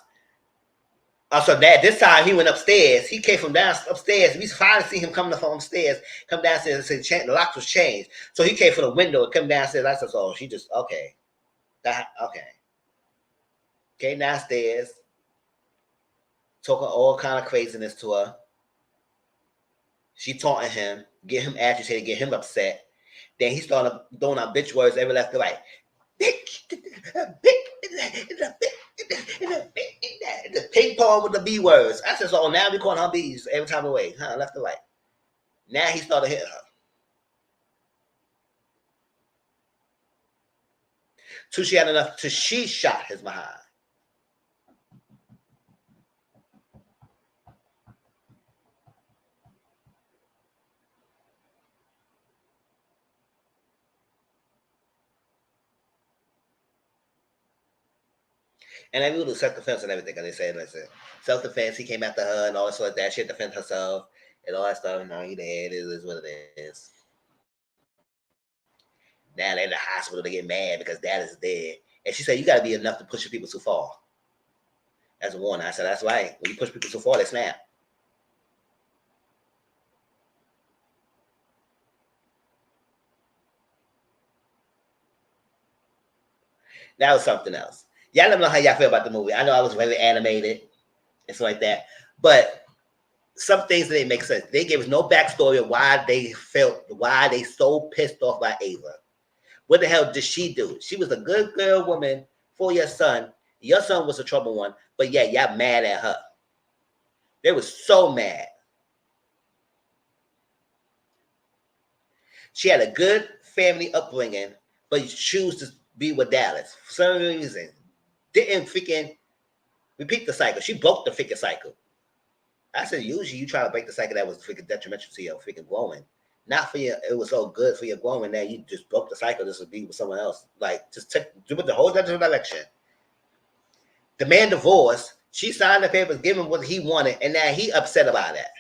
Also, this time he went upstairs. He came from upstairs. We finally see him coming from upstairs, come downstairs and say the lock was changed. So he came from the window and come downstairs. I said, oh, she just, okay. Okay. Came downstairs, talking all kind of craziness to her. She taunting him, get him agitated, get him upset. Then he started throwing out bitch words every left and right. The ping pong with the B words. I said, so now we calling her B's every time away, left and right. Now he started hitting her. Till she had enough, till she shot his behind. And I knew the self-defense and everything, because they said, listen, self-defense, he came after her and all that sort of that. She had to defend herself and all that stuff. No, he did. It is what it is. Now they're in the hospital, they get mad because dad is dead. And she said, you got to be enough to push people too far. That's a warning. I said, that's right. When you push people too far, they snap. That was something else. Y'all let me know how y'all feel about the movie. I know I was very animated and stuff like that. But some things didn't make sense. They gave us no backstory of why they so pissed off by Ava. What the hell did she do? She was a good girl woman for your son. Your son was a trouble one, but yeah, y'all mad at her. They were so mad. She had a good family upbringing, but you choose to be with Dallas for some reason. Didn't freaking repeat the cycle. She broke the freaking cycle. I said, usually you try to break the cycle that was freaking detrimental to your freaking growing. Not for your, it was so good for your growing that you just broke the cycle just to be with someone else. Like, just do it the whole different direction. The man divorced. She signed the papers, gave him what he wanted, and now he upset about that.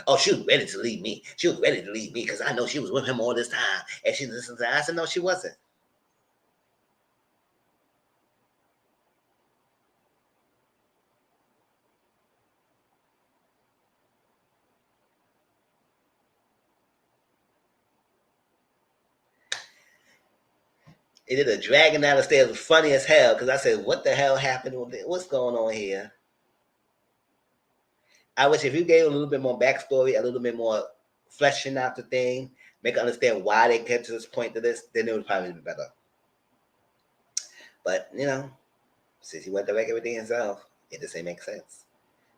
Oh, she was ready to leave me. She was ready to leave me because I know she was with him all this time. And she listened to, I said, no, she wasn't. It did a dragging down the stairs. It was funny as hell because I said, what the hell happened? What's going on here? I wish if you gave a little bit more backstory, a little bit more fleshing out the thing, make understand why they get to this point to this, then it would probably be better. But, you know, since he went to make everything himself, it just ain't make sense.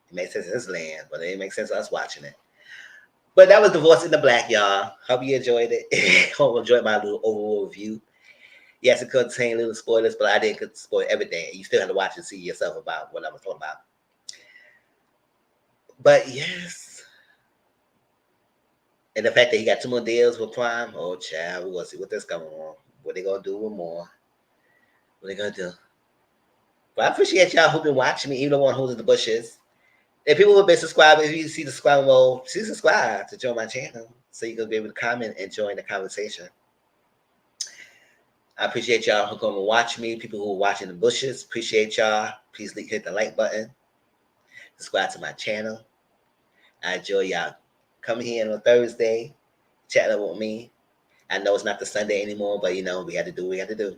It makes sense in his land, but it didn't make sense to us watching it. But that was Divorce in the Black, y'all. Hope you enjoyed it. Hope you enjoyed my little overall review. Yes, it contained little spoilers, but I didn't spoil everything. You still have to watch and see yourself about what I was talking about. But yes. And the fact that he got 2 more deals with Prime, oh, child, we're going to see what that's going on. What they going to do with more. What they going to do. But I appreciate y'all who've been watching me, even the one who's in the bushes. If people have been subscribing, if you see the subscribe mode, please subscribe to join my channel so you can be able to comment and join the conversation. I appreciate y'all who come and watch me. People who are watching the bushes, appreciate y'all. Please hit the like button. Subscribe to my channel. I enjoy y'all coming here on a Thursday, chatting with me. I know it's not the Sunday anymore, but you know, we had to do what we had to do.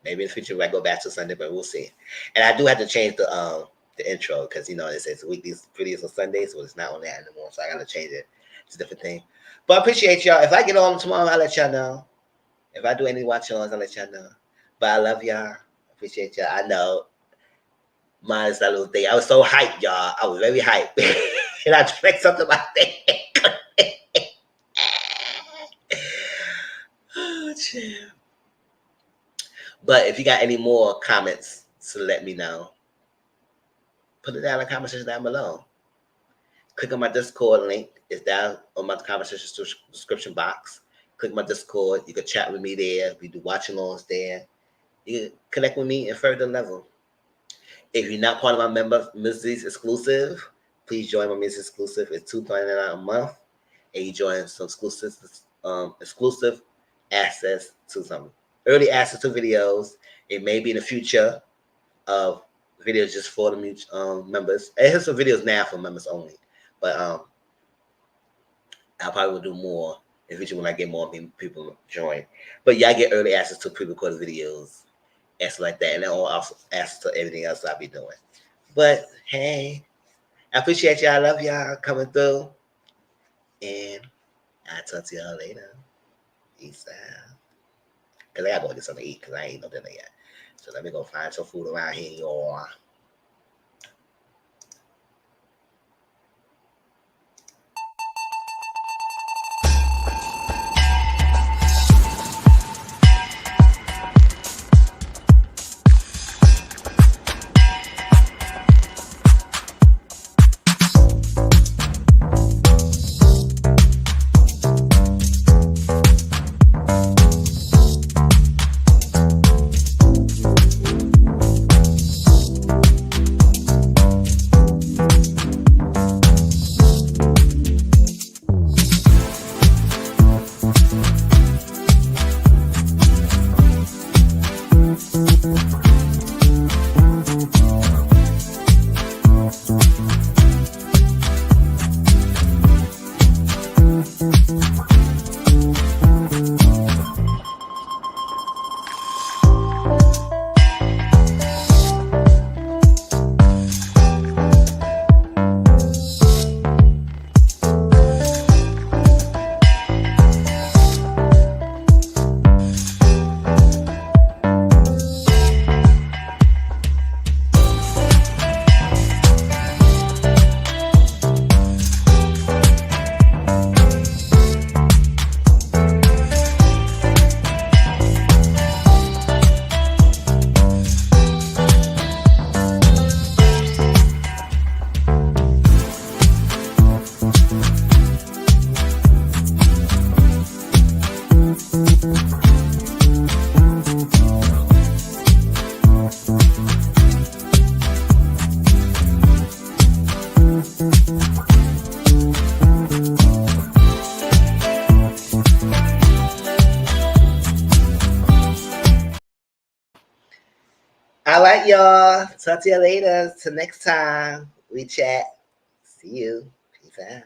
Maybe in the future we might go back to Sunday, but we'll see. And I do have to change the intro because you know it says weekly videos on Sundays, so it's not on that anymore. So I gotta change it. It's a different thing. But I appreciate y'all. If I get on tomorrow, I'll let y'all know. If I do any watch-alongs, I'll let y'all know. But I love y'all. Appreciate y'all. I know mine is that little thing. I was so hyped, y'all. I was very hyped. And I expect something like that. Oh, chill. But if you got any more comments, so let me know. Put it down in the comment section down below. Click on my Discord link. It's down on my comment section description box. Click my Discord. You can chat with me there. We do watch-alongs there. You can connect with me in further level. If you're not part of my member, Mrs. Exclusive, please join my Mrs. Exclusive. It's $2.99 a month, and you join some exclusive access to some early access to videos. It may be in the future of videos just for the members. And here's some videos now for members only, but I probably will do more in the future when I get more people join. But y'all get early access to pre-recorded videos and stuff like that, and then also access to everything else I'll be doing. But hey, I appreciate y'all. I love y'all coming through, and I'll talk to y'all later. Peace out. Cause I gotta go get something to eat because I ain't eaten no dinner yet. So let me go find some food around here, y'all. All right, y'all. Talk to you later. Till next time we chat. See you. Peace out.